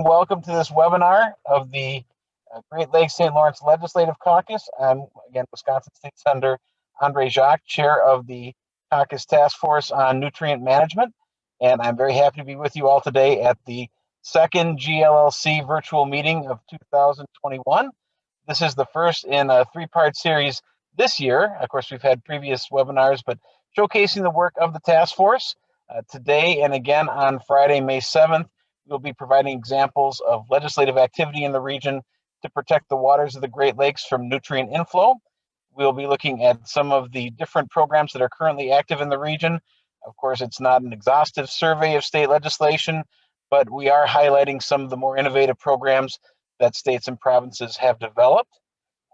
Welcome to this webinar of the Great Lakes St. Lawrence Legislative Caucus. I'm, again, Wisconsin State Senator Andre Jacques, Chair of the Caucus Task Force on Nutrient Management, and I'm very happy to be with you all today at the second GLLC virtual meeting of 2021. This is the first in a three-part series this year. Of course, we've had previous webinars, but showcasing the work of the task force. Today and again on Friday, May 7th, we'll be providing examples of legislative activity in the region to protect the waters of the Great Lakes from nutrient inflow. We'll be looking at some of the different programs that are currently active in the region. Of course, it's not an exhaustive survey of state legislation, but we are highlighting some of the more innovative programs that states and provinces have developed.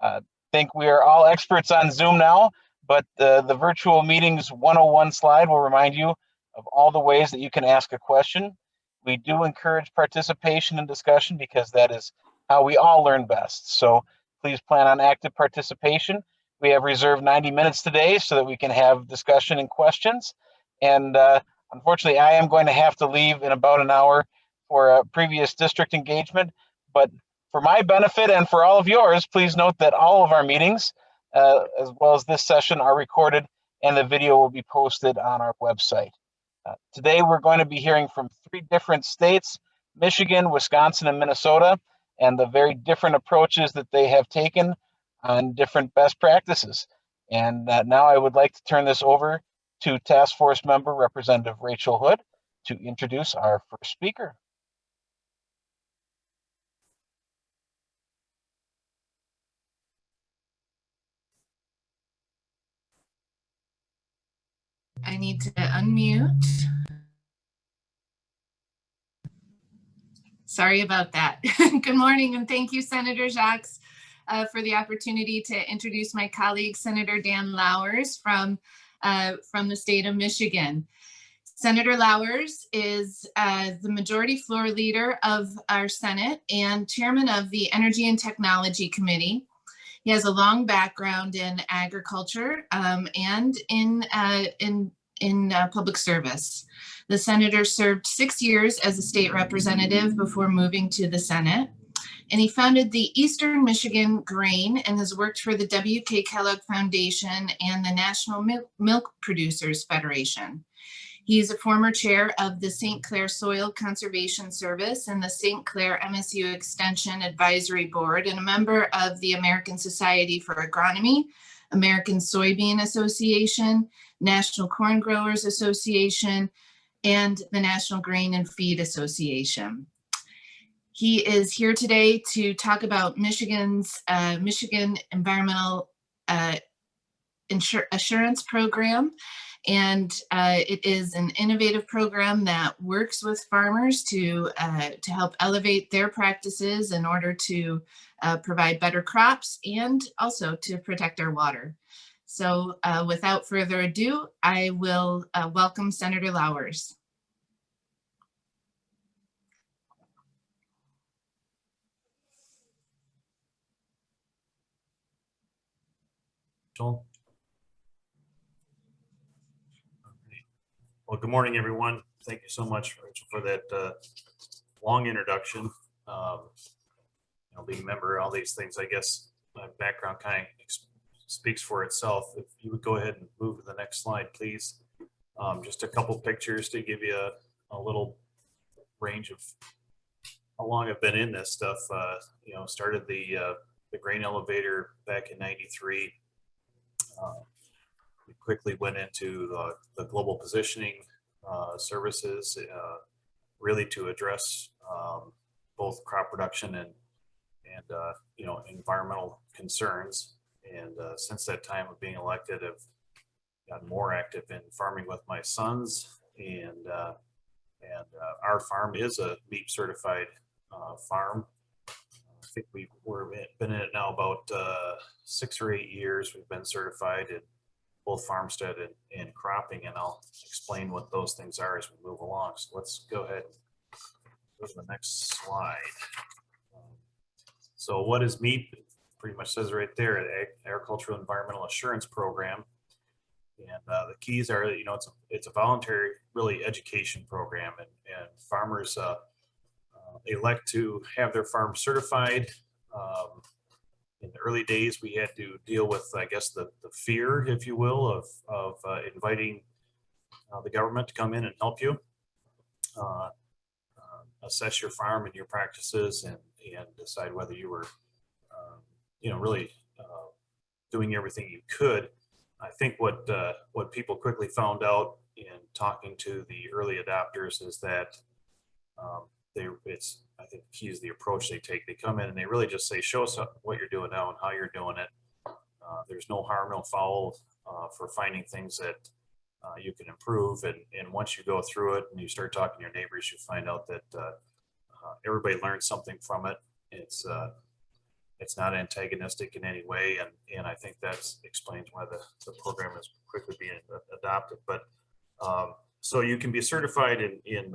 I think we are all experts on Zoom now, but the virtual meetings 101 slide will remind you of all the ways that you can ask a question. We do encourage participation and discussion because that is how we all learn best. So please plan on active participation. We have reserved 90 minutes today so that we can have discussion and questions. And unfortunately, I am going to have to leave in about an hour for a previous district engagement. But for my benefit and for all of yours, please note that all of our meetings, as well as this session, are recorded and the video will be posted on our website. Today, we're going to be hearing from three different states, Michigan, Wisconsin, and Minnesota, and the very different approaches that they have taken on different best practices. And now I would like to turn this over to Task Force Member Representative Rachel Hood to introduce our first speaker. I need to unmute. Sorry about that. Good morning, and thank you, Senator Jacques, for the opportunity to introduce my colleague, Senator Dan Lowers from the state of Michigan. Senator Lowers is the majority floor leader of our Senate and chairman of the Energy and Technology Committee. He has a long background in agriculture and in public service. The senator served 6 years as a state representative before moving to the Senate. And he founded the Eastern Michigan Grain and has worked for the W.K. Kellogg Foundation and the National Milk Producers Federation. He is a former chair of the St. Clair Soil Conservation Service and the St. Clair MSU Extension Advisory Board, and a member of the American Society for Agronomy, American Soybean Association, National Corn Growers Association, and the National Grain and Feed Association. He is here today to talk about Michigan's Michigan Environmental Assurance Program. And it is an innovative program that works with farmers to help elevate their practices in order to provide better crops and also to protect our water. So without further ado, I will welcome Senator Lowers. Joel. Well, good morning, everyone. Thank you so much, Rachel, for that long introduction. Being a member, all these things, I guess my background kind of speaks for itself. If you would go ahead and move to the next slide, please. Just a couple pictures to give you a little range of how long I've been in this stuff. Started the grain elevator back in '93. We quickly went into the global positioning services, really to address both crop production and environmental concerns. And since that time of being elected, I've gotten more active in farming with my sons. And our farm is a MEEP certified farm. I think we've been in it now about 6 or 8 years. We've been certified in both farmstead and cropping, and I'll explain what those things are as we move along. So let's go ahead and go to the next slide. So what is MEEP? It pretty much says right there, the Agricultural Environmental Assurance Program. And the keys are, it's a voluntary, really, education program, and farmers elect to have their farm certified. In the early days, we had to deal with, I guess, the fear, if you will, of inviting the government to come in and help you assess your farm and your practices, and decide whether you were, really doing everything you could. I think what people quickly found out in talking to the early adopters is that I think the key is the approach they take. They come in and they really just say, show us what you're doing now and how you're doing it. There's no harm, no foul for finding things that you can improve. And once you go through it and you start talking to your neighbors, you find out that everybody learns something from it. It's not antagonistic in any way. And I think that explains why the program is quickly being adopted. But so you can be certified in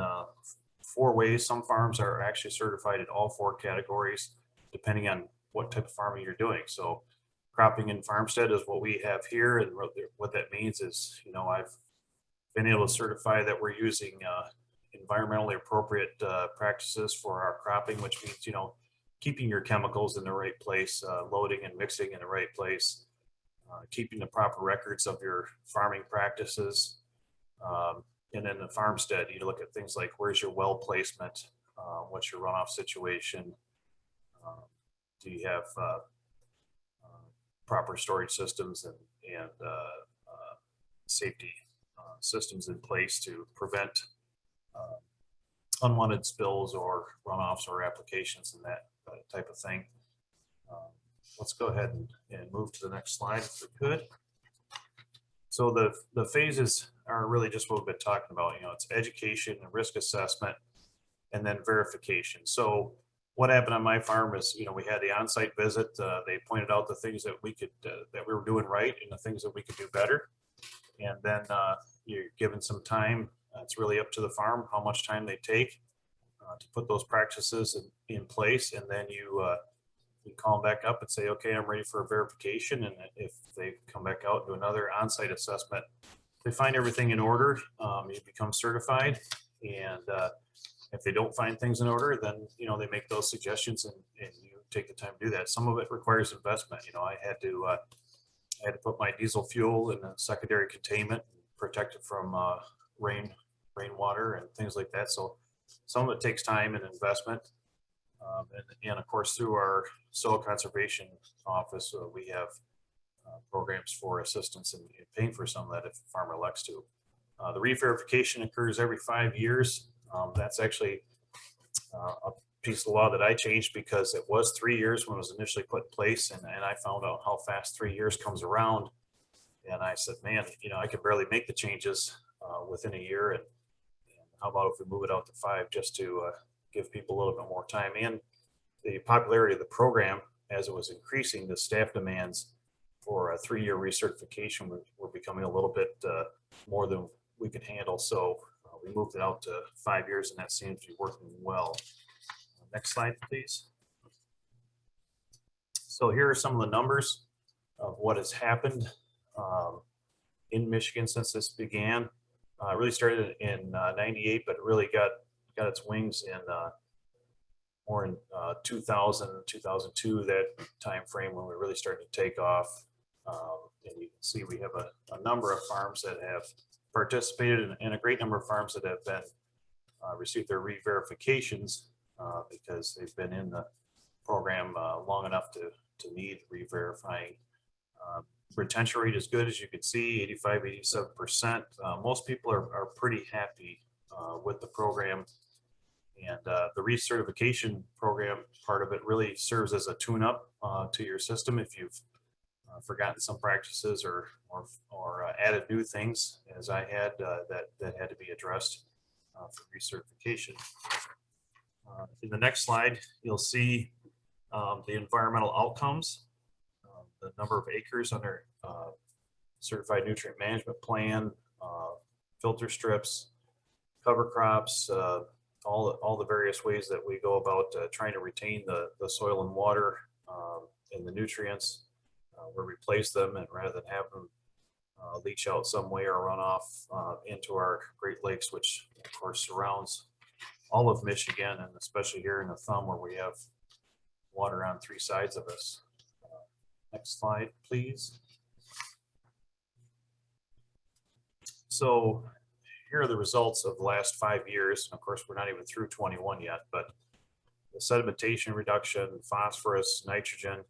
4 ways. Some farms are actually certified in all 4 categories, depending on what type of farming you're doing. So cropping and farmstead is what we have here. And what that means is, I've been able to certify that we're using environmentally appropriate practices for our cropping, which means, keeping your chemicals in the right place, loading and mixing in the right place, keeping the proper records of your farming practices. And then the farmstead, you look at things like, where's your well placement? What's your runoff situation? Do you have proper storage systems and safety systems in place to prevent unwanted spills or runoffs or applications and that type of thing? Let's go ahead and move to the next slide if we could. So the phases are really just what we've been talking about. It's education, risk assessment, and then verification. So what happened on my farm is, we had the on-site visit. They pointed out the things that we could, that we were doing right and the things that we could do better. And then you're given some time. It's really up to the farm how much time they take to put those practices in place. And then you call them back up and say, okay, I'm ready for a verification. And if they come back out and do another on-site assessment, they find everything in order, you become certified. And if they don't find things in order, then, they make those suggestions and you take the time to do that. Some of it requires investment. I had to put my diesel fuel in a secondary containment, protect it from rainwater and things like that. So some of it takes time and investment. And of course, through our soil conservation office, we have programs for assistance in paying for some of that if the farmer elects to. The re-verification occurs every 5 years. That's actually a piece of law that I changed because it was 3 years when it was initially put in place, and I found out how fast 3 years comes around. And I said, man, I could barely make the changes within a year. And how about if we move it out to 5 just to give people a little bit more time? And the popularity of the program, as it was increasing, the staff demands for a 3-year recertification were becoming a little bit more than we could handle. So we moved it out to 5 years, and that seems to be working well. Next slide, please. So here are some of the numbers of what has happened in Michigan since this began. It really started in 98, but it really got its wings in more in 2000, 2002, that time frame when we really started to take off. And you can see we have a number of farms that have participated and a great number of farms that have been received their re-verifications because they've been in the program long enough to need re-verifying. Retention rate is good, as you can see, 85, 87%. Most people are pretty happy with the program. And the recertification program part of it really serves as a tune-up to your system if you've forgotten some practices or added new things, as I had, that had to be addressed for recertification. In the next slide, you'll see the environmental outcomes, the number of acres under certified nutrient management plan, filter strips, cover crops, all the various ways that we go about trying to retain the soil and water and the nutrients. We replace them, and rather than have them leach out some way or run off into our Great Lakes, which of course surrounds all of Michigan, and especially here in the Thumb where we have water on 3 sides of us. Next slide, please. So here are the results of the last 5 years. Of course, we're not even through 21 yet, but the sedimentation reduction, phosphorus, nitrogen,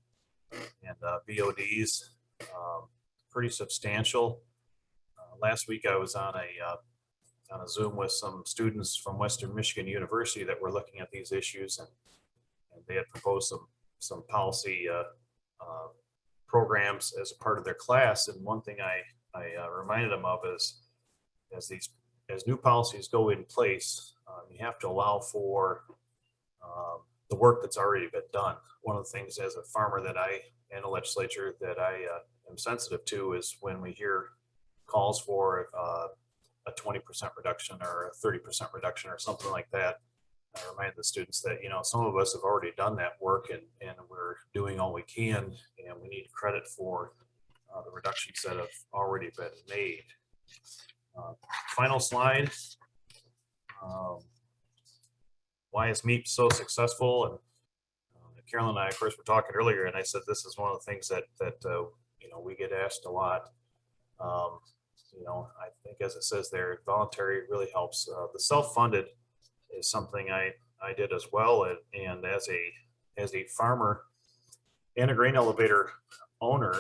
and BODs, pretty substantial. Last week I was on a Zoom with some students from Western Michigan University that were looking at these issues, and they had proposed some policy programs as a part of their class. And one thing I reminded them of is as new policies go in place, you have to allow for the work that's already been done. One of the things as a farmer and a legislature that I am sensitive to is when we hear calls for a 20% reduction or a 30% reduction or something like that. I remind the students that, some of us have already done that work and we're doing all we can, and we need credit for the reductions that have already been made. Final slide. Why is MEEP so successful? And Carolyn and I, of course, were talking earlier, and I said this is one of the things that we get asked a lot. I think as it says there, voluntary really helps. The self-funded is something I did as well, and as a farmer and a grain elevator owner,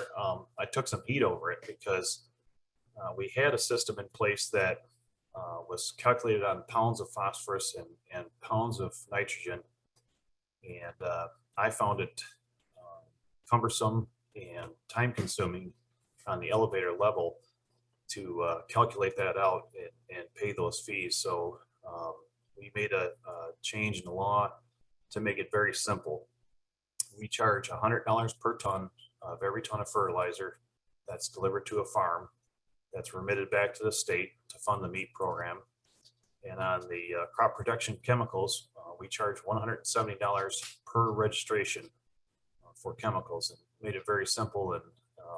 I took some heat over it because we had a system in place that was calculated on pounds of phosphorus and pounds of nitrogen, and I found it cumbersome and time-consuming on the elevator level to calculate that out and pay those fees. So we made a change in the law to make it very simple. We charge $100 per ton of every ton of fertilizer that's delivered to a farm that's remitted back to the state to fund the MEEP program. And on the crop protection chemicals, we charge $170 per registration for chemicals, and made it very simple. And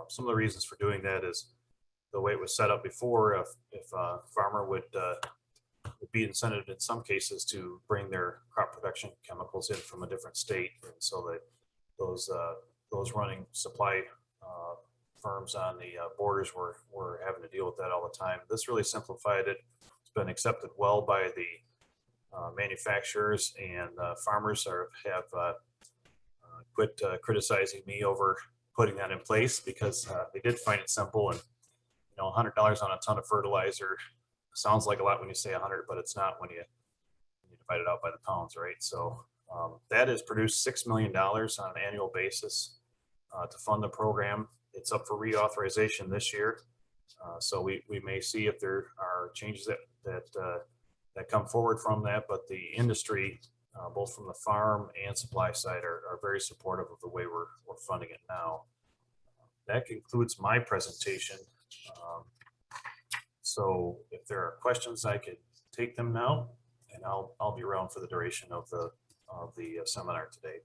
some of the reasons for doing that is the way it was set up before. If a farmer would be incented in some cases to bring their crop protection chemicals in from a different state, and so that those running supply firms on the borders were having to deal with that all the time. This really simplified it. It's been accepted well by the manufacturers, and farmers have quit criticizing me over putting that in place, because they did find it simple. And $100 on a ton of fertilizer sounds like a lot when you say 100, but it's not when you divide it out by the pounds, right? So that has produced $6 million on an annual basis to fund the program. It's up for reauthorization this year. So we may see if there are changes that come forward from that, but the industry, both from the farm and supply side, are very supportive of the way we're funding it now. That concludes my presentation. So if there are questions, I could take them now, and I'll be around for the duration of the seminar today.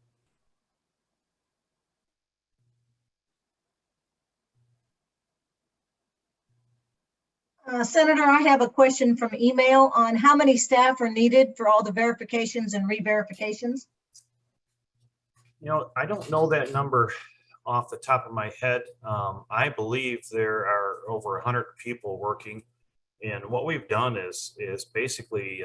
Senator, I have a question from email on how many staff are needed for all the verifications and re-verifications. I don't know that number off the top of my head. I believe there are over 100 people working, and what we've done is basically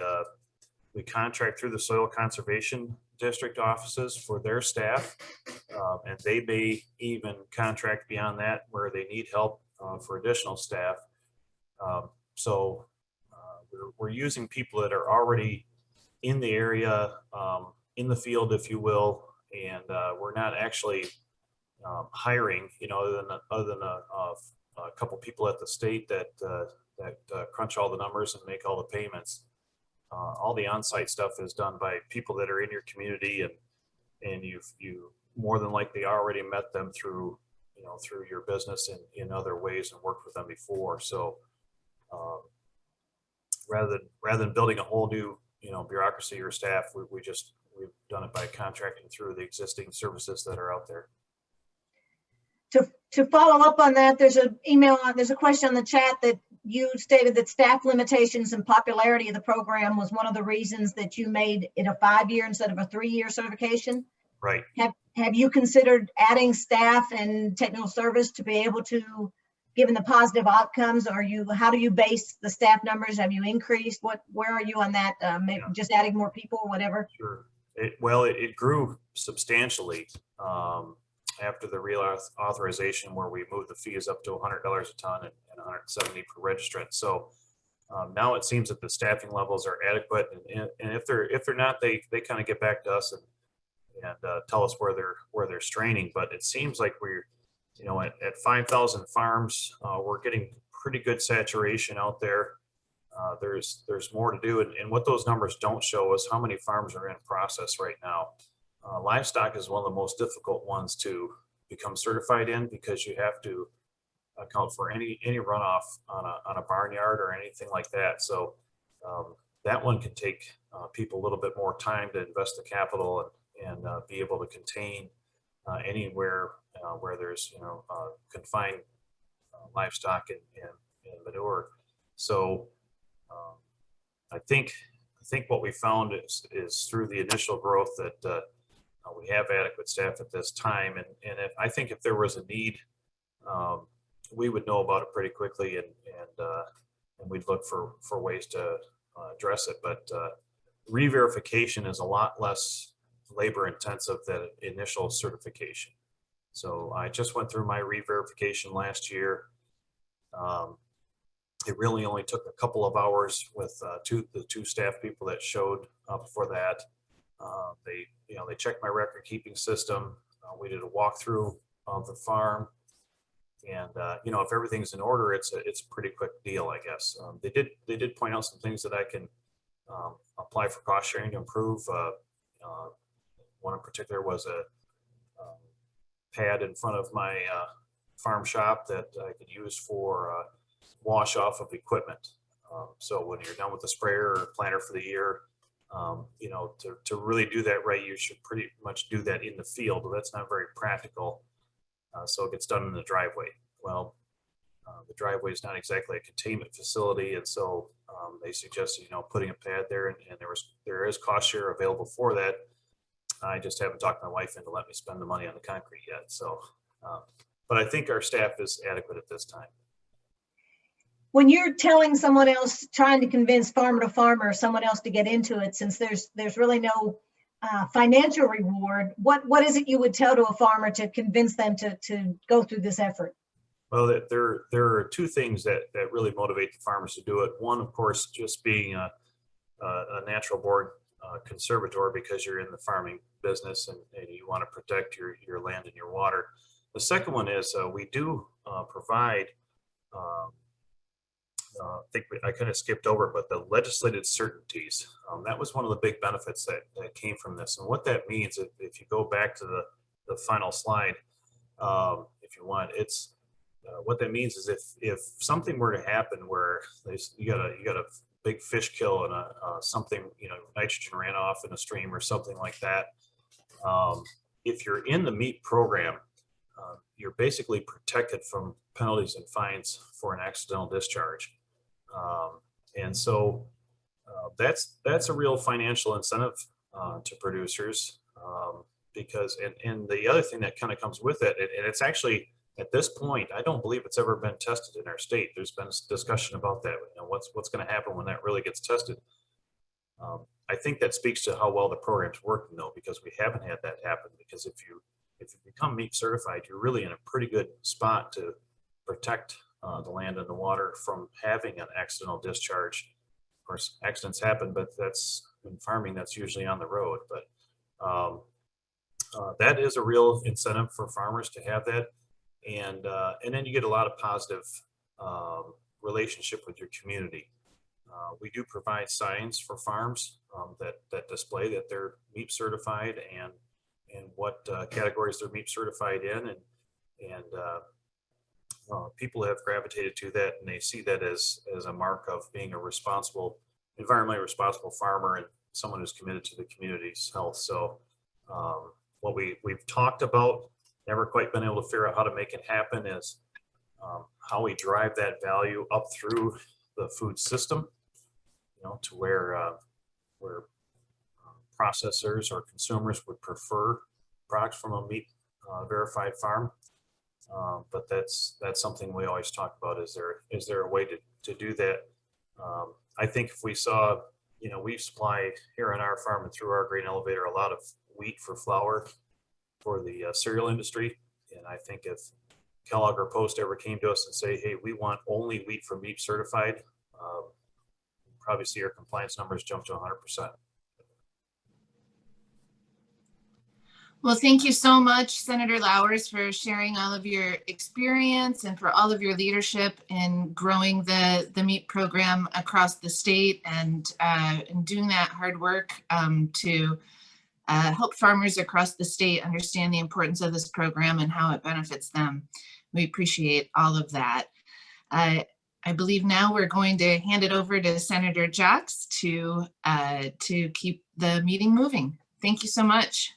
we contract through the Soil Conservation District offices for their staff, and they may even contract beyond that where they need help for additional staff. So we're using people that are already in the area, in the field, if you will, and we're not actually hiring, other than a couple people at the state that crunch all the numbers and make all the payments. All the on-site stuff is done by people that are in your community, and you more than likely already met them through your business in other ways and worked with them before. So rather than building a whole new bureaucracy or staff, we've done it by contracting through the existing services that are out there. To follow up on that, there's a question on the chat that you stated that staff limitations and popularity of the program was one of the reasons that you made it a 5-year instead of a 3-year certification. Right. Have you considered adding staff and technical service to be able to, given the positive outcomes, how do you base the staff numbers? Have you increased? Where are you on that? Maybe just adding more people, whatever? Sure. It grew substantially after the reauthorization, where we moved the fees up to $100 a ton and $170 per registrant. So now it seems that the staffing levels are adequate, and if they're not, they kind of get back to us and tell us where they're straining. But it seems like we're, at 5,000 farms, we're getting pretty good saturation out there. There's more to do, and what those numbers don't show is how many farms are in process right now. Livestock is one of the most difficult ones to become certified in, because you have to account for any runoff on a barnyard or anything like that. So that one can take people a little bit more time to invest the capital and be able to contain anywhere where there's confined livestock and manure. So I think what we found is through the initial growth that we have adequate staff at this time, and I think if there was a need, we would know about it pretty quickly, and we'd look for ways to address it. But re-verification is a lot less labor intensive than initial certification. So I just went through my re-verification last year. It really only took a couple of hours with the two staff people that showed up for that. They checked my record keeping system. We did a walkthrough of the farm, and if everything's in order, it's a pretty quick deal, I guess. They did point out some things that I can apply for cost sharing to improve. One in particular was a pad in front of my farm shop that I could use for wash off of equipment. So when you're done with the sprayer or planter for the year, to really do that right, you should pretty much do that in the field. But that's not very practical. So it gets done in the driveway. Well, the driveway is not exactly a containment facility, and so they suggested putting a pad there, and there is cost share available for that. I just haven't talked my wife into let me spend the money on the concrete yet. So, but I think our staff is adequate at this time. When you're telling someone else, trying to convince farmer to farmer or someone else to get into it, since there's really no financial reward, what is it you would tell to a farmer to convince them to go through this effort? Well, there are two things that really motivate the farmers to do it. One, of course, just being a natural born conservator, because you're in the farming business and you want to protect your land and your water. The second one is we do provide, I think I kind of skipped over, but the legislated certainties. That was one of the big benefits that came from this. And what that means, if you go back to the final slide, if you want, it's what that means is if something were to happen where you got a big fish kill and something, nitrogen ran off in a stream or something like that. If you're in the MEAT program, you're basically protected from penalties and fines for an accidental discharge. And so that's a real financial incentive to producers, because, and the other thing that kind of comes with it, and it's actually, at this point, I don't believe it's ever been tested in our state. There's been discussion about that. What's going to happen when that really gets tested. I think that speaks to how well the program's working, though, because we haven't had that happen. Because if you become MEAT certified, you're really in a pretty good spot to protect the land and the water from having an accidental discharge. Of course, accidents happen, but that's in farming, that's usually on the road. But that is a real incentive for farmers to have that. And then you get a lot of positive relationship with your community. We do provide signs for farms that display that they're MEAT certified and what categories they're MEAT certified in, and people have gravitated to that, and they see that as a mark of being a responsible, environmentally responsible farmer and someone who's committed to the community's health. So what we've talked about, never quite been able to figure out how to make it happen, is how we drive that value up through the food system, to where processors or consumers would prefer products from a meat verified farm. But that's something we always talk about. Is there a way to do that? I think if we saw, we supply here on our farm and through our grain elevator a lot of wheat for flour for the cereal industry. And I think if Kellogg or Post ever came to us and say, hey, we want only wheat from MEAP certified, probably see our compliance numbers jump to 100%. Well, thank you so much, Senator Lowers, for sharing all of your experience and for all of your leadership in growing the MEAP program across the state and doing that hard work to help farmers across the state understand the importance of this program and how it benefits them. We appreciate all of that. I believe now we're going to hand it over to Senator Jacks to keep the meeting moving. Thank you so much.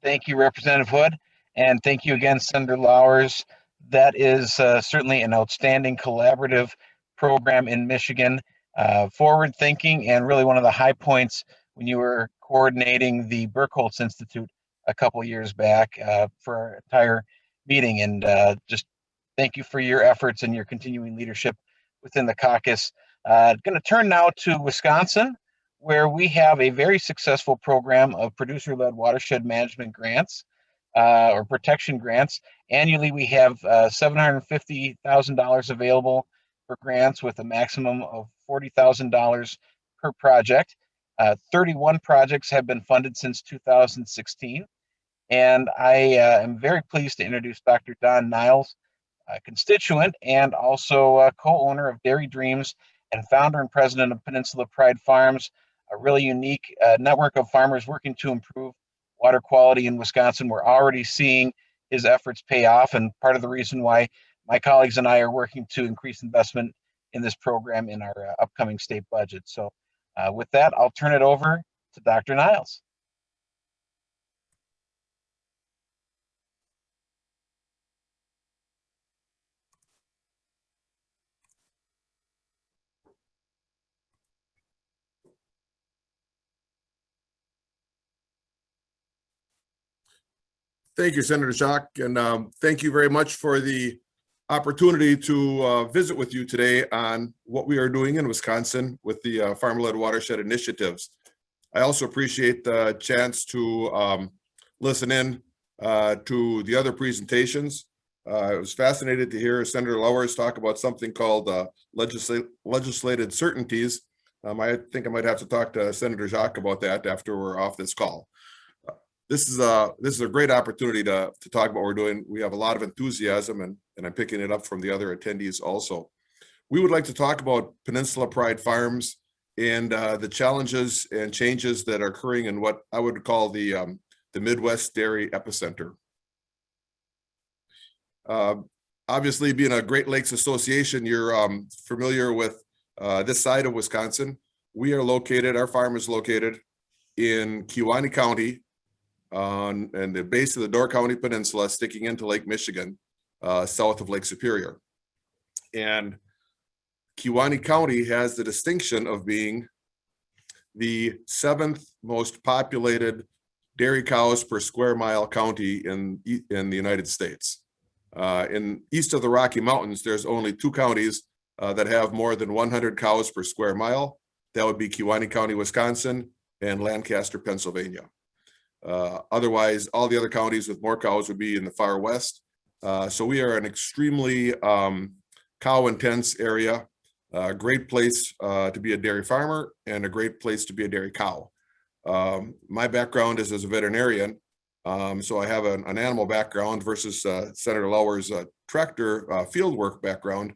Thank you, Representative Hood, and thank you again, Senator Lowers. That is certainly an outstanding collaborative program in Michigan, forward thinking, and really one of the high points when you were coordinating the Burkholz Institute a couple years back for our entire meeting. And just thank you for your efforts and your continuing leadership within the caucus. Going to turn now to Wisconsin, where we have a very successful program of producer-led watershed management grants or protection grants. Annually, we have $750,000 available for grants with a maximum of $40,000 per project. 31 projects have been funded since 2016. And I am very pleased to introduce Dr. Don Niles, a constituent and also co-owner of Dairy Dreams and founder and president of Peninsula Pride Farms, a really unique network of farmers working to improve water quality in Wisconsin. We're already seeing his efforts pay off, and part of the reason why my colleagues and I are working to increase investment in this program in our upcoming state budget. So with that, I'll turn it over to Dr. Niles. Thank you, Senator Jacques, and thank you very much for the opportunity to visit with you today on what we are doing in Wisconsin with the Farmer-Led Watershed initiatives. I also appreciate the chance to listen in to the other presentations. I was fascinated to hear Senator Lowers talk about something called legislated certainties. I think I might have to talk to Senator Jacques about that after we're off this call. This is a great opportunity to talk about what we're doing. We have a lot of enthusiasm, and I'm picking it up from the other attendees also. We would like to talk about Peninsula Pride Farms and the challenges and changes that are occurring in what I would call the Midwest dairy epicenter. Obviously, being a Great Lakes Association, you're familiar with this side of Wisconsin. Our farm is located in Kewaunee County, and the base of the Door County Peninsula, sticking into Lake Michigan, south of Lake Superior. And Kewaunee County has the distinction of being the 7th most populated dairy cows per square mile county in the United States. In east of the Rocky Mountains, there's only 2 counties that have more than 100 cows per square mile. That would be Kewaunee County, Wisconsin, and Lancaster, Pennsylvania. Otherwise, all the other counties with more cows would be in the far west. So we are an extremely cow-intense area, a great place to be a dairy farmer and a great place to be a dairy cow. My background is as a veterinarian, so I have an animal background versus Senator Lowers' tractor fieldwork background.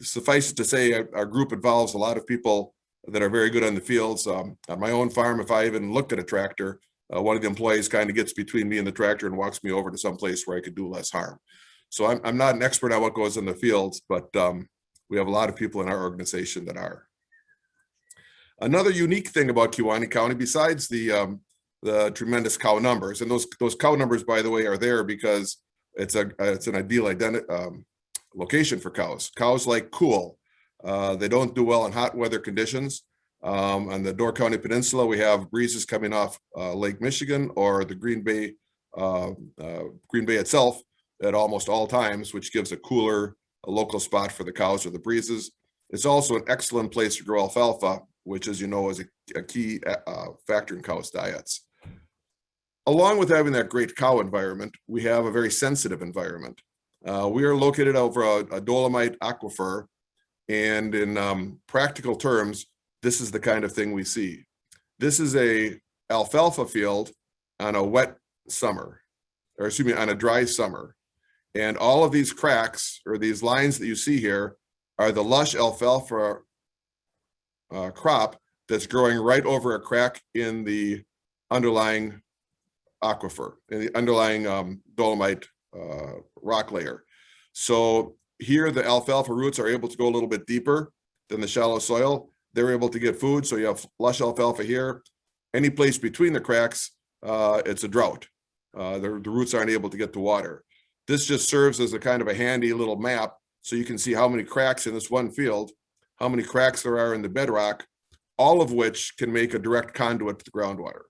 Suffice it to say, our group involves a lot of people that are very good on the fields. On my own farm, if I even looked at a tractor, one of the employees kind of gets between me and the tractor and walks me over to some place where I could do less harm. So I'm not an expert on what goes in the fields, but we have a lot of people in our organization that are. Another unique thing about Kewaunee County, besides the tremendous cow numbers, and those cow numbers, by the way, are there because it's an ideal location for cows. Cows like cool. They don't do well in hot weather conditions. On the Door County Peninsula, we have breezes coming off Lake Michigan or the Green Bay itself at almost all times, which gives a local spot for the cows or the breezes. It's also an excellent place to grow alfalfa, which, as you know, is a key factor in cows' diets. Along with having that great cow environment, we have a very sensitive environment. We are located over a dolomite aquifer, and in practical terms, this is the kind of thing we see. This is a alfalfa field on a wet summer, or excuse me, on a dry summer. And all of these cracks or these lines that you see here are the lush alfalfa crop that's growing right over a crack in the underlying aquifer, in the underlying dolomite rock layer. So here the alfalfa roots are able to go a little bit deeper than the shallow soil. They're able to get food, so you have lush alfalfa here. Any place between the cracks, it's a drought. The roots aren't able to get the water. This just serves as a kind of a handy little map, so you can see how many cracks in this one field, how many cracks there are in the bedrock, all of which can make a direct conduit to the groundwater.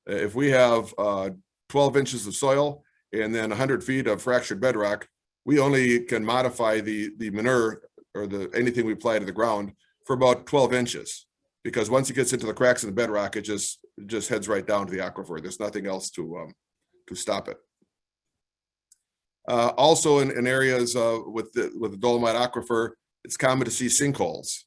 If we have 12 inches of soil and then 100 feet of fractured bedrock, we only can modify the manure or anything we apply to the ground for about 12 inches, because once it gets into the cracks in the bedrock, it just heads right down to the aquifer. There's nothing else to stop it. Also in areas with the dolomite aquifer, it's common to see sinkholes.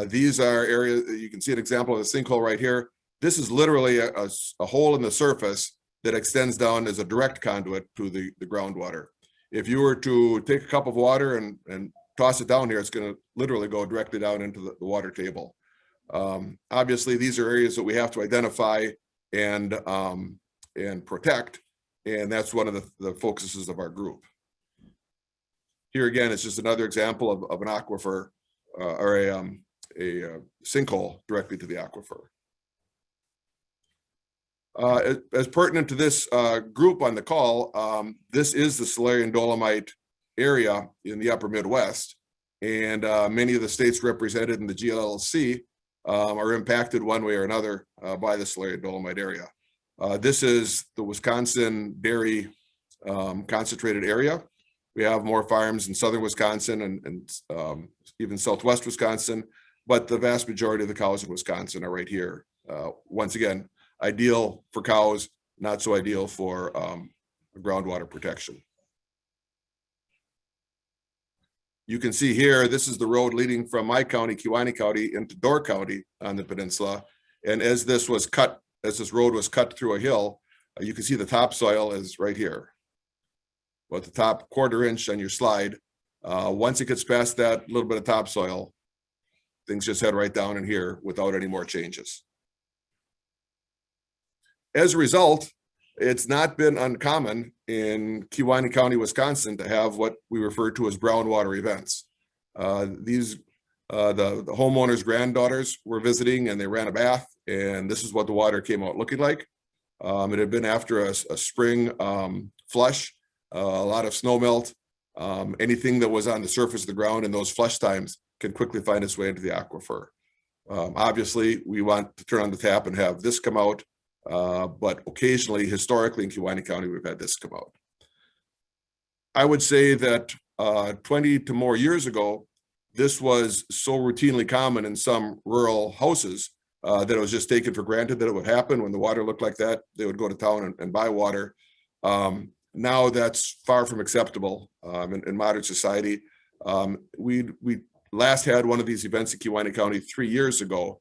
These are areas, you can see an example of a sinkhole right here. This is literally a hole in the surface that extends down as a direct conduit to the groundwater. If you were to take a cup of water and toss it down here, it's going to literally go directly down into the water table. Obviously, these are areas that we have to identify and protect, and that's one of the focuses of our group. Here again, it's just another example of an aquifer or a sinkhole directly to the aquifer. As pertinent to this group on the call, this is the Silurian Dolomite area in the upper Midwest, and many of the states represented in the GLLC are impacted one way or another by the Silurian Dolomite area. This is the Wisconsin dairy concentrated area. We have more farms in southern Wisconsin and even southwest Wisconsin, but the vast majority of the cows in Wisconsin are right here. Once again, ideal for cows, not so ideal for groundwater protection. You can see here, this is the road leading from my county, Kewaunee County, into Door County on the peninsula. And as this road was cut through a hill, you can see the topsoil is right here. About the top 1/4 inch on your slide. Once it gets past that little bit of topsoil, things just head right down in here without any more changes. As a result, it's not been uncommon in Kewaunee County, Wisconsin, to have what we refer to as brown water events. The homeowners' granddaughters were visiting and they ran a bath, and this is what the water came out looking like. It had been after a spring flush, a lot of snow melt. Anything that was on the surface of the ground in those flush times can quickly find its way into the aquifer. Obviously, we want to turn on the tap and have this come out. But occasionally, historically in Kewaunee County, we've had this come out. I would say that 20 to more years ago, this was so routinely common in some rural houses that it was just taken for granted that it would happen. When the water looked like that, they would go to town and buy water. Now that's far from acceptable in modern society. We last had one of these events in Kewaunee County 3 years ago.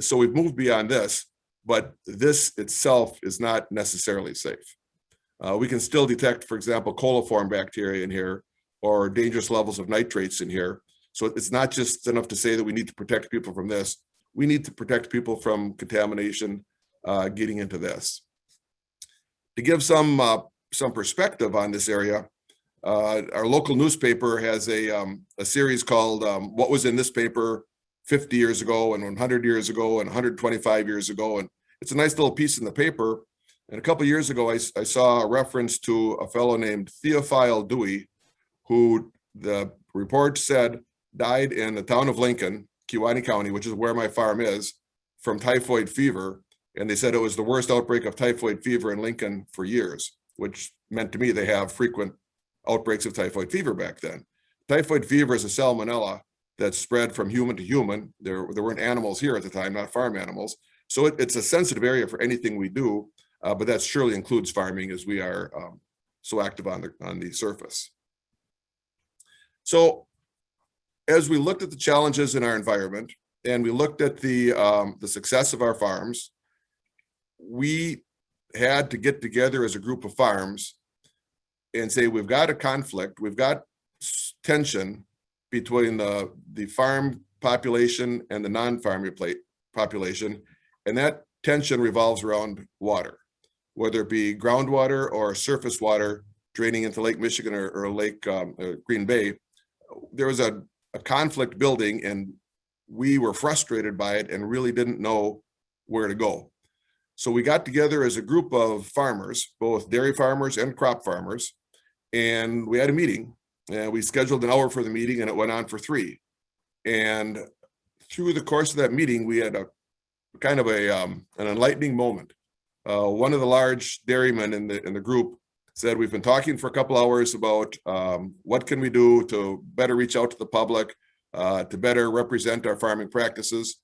So we've moved beyond this. But this itself is not necessarily safe. We can still detect, for example, coliform bacteria in here or dangerous levels of nitrates in here. So it's not just enough to say that we need to protect people from this. We need to protect people from contamination getting into this. To give some perspective on this area, our local newspaper has a series called What Was in This Paper 50 years ago and 100 years ago and 125 years ago. And it's a nice little piece in the paper. And a couple of years ago, I saw a reference to a fellow named Theophile Dewey, who the report said died in the town of Lincoln, Kewaunee County, which is where my farm is, from typhoid fever. And they said it was the worst outbreak of typhoid fever in Lincoln for years, which meant to me they have frequent outbreaks of typhoid fever back then. Typhoid fever is a salmonella that spread from human to human. There weren't animals here at the time, not farm animals. So it's a sensitive area for anything we do, but that surely includes farming, as we are so active on the surface. So as we looked at the challenges in our environment and we looked at the success of our farms, we had to get together as a group of farms and say, we've got a conflict, we've got tension between the farm population and the non-farm population, and that tension revolves around water, whether it be groundwater or surface water draining into Lake Michigan or Lake Green Bay. There was a conflict building, and we were frustrated by it and really didn't know where to go. So we got together as a group of farmers, both dairy farmers and crop farmers, and we had a meeting. And we scheduled an hour for the meeting, and it went on for 3. And through the course of that meeting, we had a kind of an enlightening moment. One of the large dairymen in the group said, we've been talking for a couple hours about what can we do to better reach out to the public, to better represent our farming practices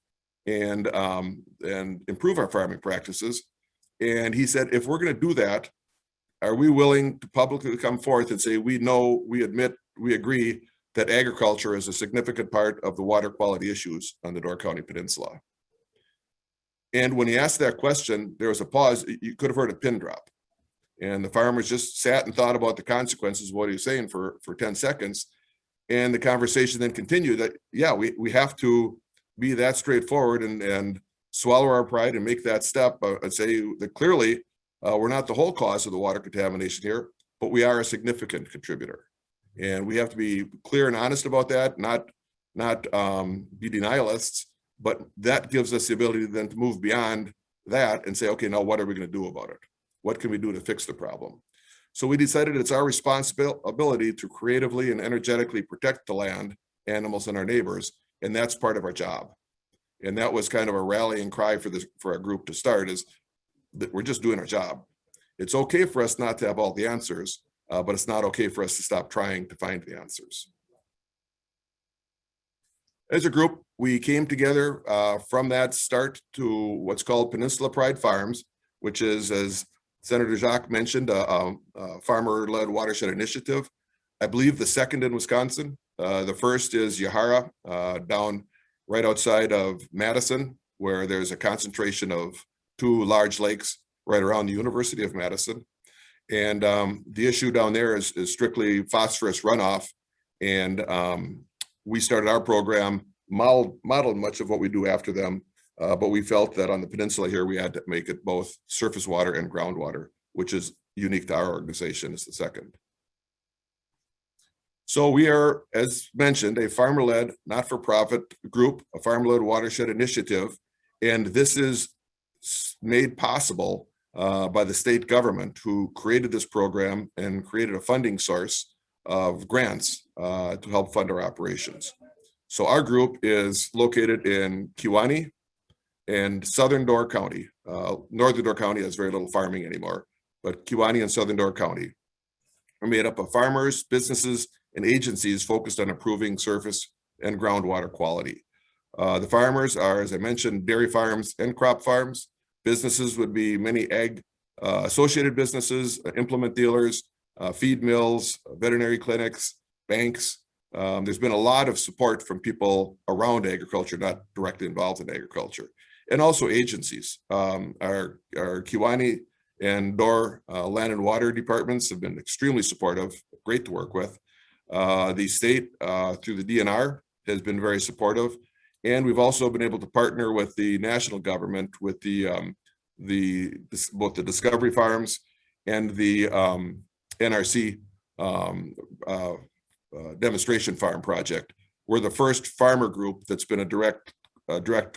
and improve our farming practices. And he said, if we're going to do that, are we willing to publicly come forth and say, we know, we admit, we agree that agriculture is a significant part of the water quality issues on the Door County Peninsula? And when he asked that question, there was a pause. You could have heard a pin drop. And the farmers just sat and thought about the consequences of what he was saying for 10 seconds. And the conversation then continued that, yeah, we have to be that straightforward and swallow our pride and make that step and say that clearly we're not the whole cause of the water contamination here, but we are a significant contributor. And we have to be clear and honest about that, not be denialists, but that gives us the ability then to move beyond that and say, okay, now what are we going to do about it? What can we do to fix the problem? So we decided it's our responsibility to creatively and energetically protect the land, animals, and our neighbors, and that's part of our job. And that was kind of a rallying cry for our group to start, is that we're just doing our job. It's okay for us not to have all the answers, but it's not okay for us to stop trying to find the answers. As a group, we came together from that start to what's called Peninsula Pride Farms, which is, as Senator Jacques mentioned, a farmer-led watershed initiative. I believe the second in Wisconsin. The first is Yahara, down right outside of Madison, where there's a concentration of 2 large lakes right around the University of Madison. And the issue down there is strictly phosphorus runoff. And we started our program, modeled much of what we do after them, but we felt that on the peninsula here, we had to make it both surface water and groundwater, which is unique to our organization, is the second. So we are, as mentioned, a farmer-led, not-for-profit group, a farmer-led watershed initiative, and this is made possible by the state government, who created this program and created a funding source of grants to help fund our operations. So our group is located in Kewaunee and Southern Door County. Northern Door County has very little farming anymore, but Kewaunee and Southern Door County are made up of farmers, businesses, and agencies focused on improving surface and groundwater quality. The farmers are, as I mentioned, dairy farms and crop farms. Businesses would be many ag associated businesses, implement dealers, feed mills, veterinary clinics, banks. There's been a lot of support from people around agriculture, not directly involved in agriculture, and also agencies. Our Kewaunee and Door land and water departments have been extremely supportive, great to work with. The state, through the DNR, has been very supportive. And we've also been able to partner with the national government with both the Discovery Farms and the NRC demonstration farm project. We're the first farmer group that's been a direct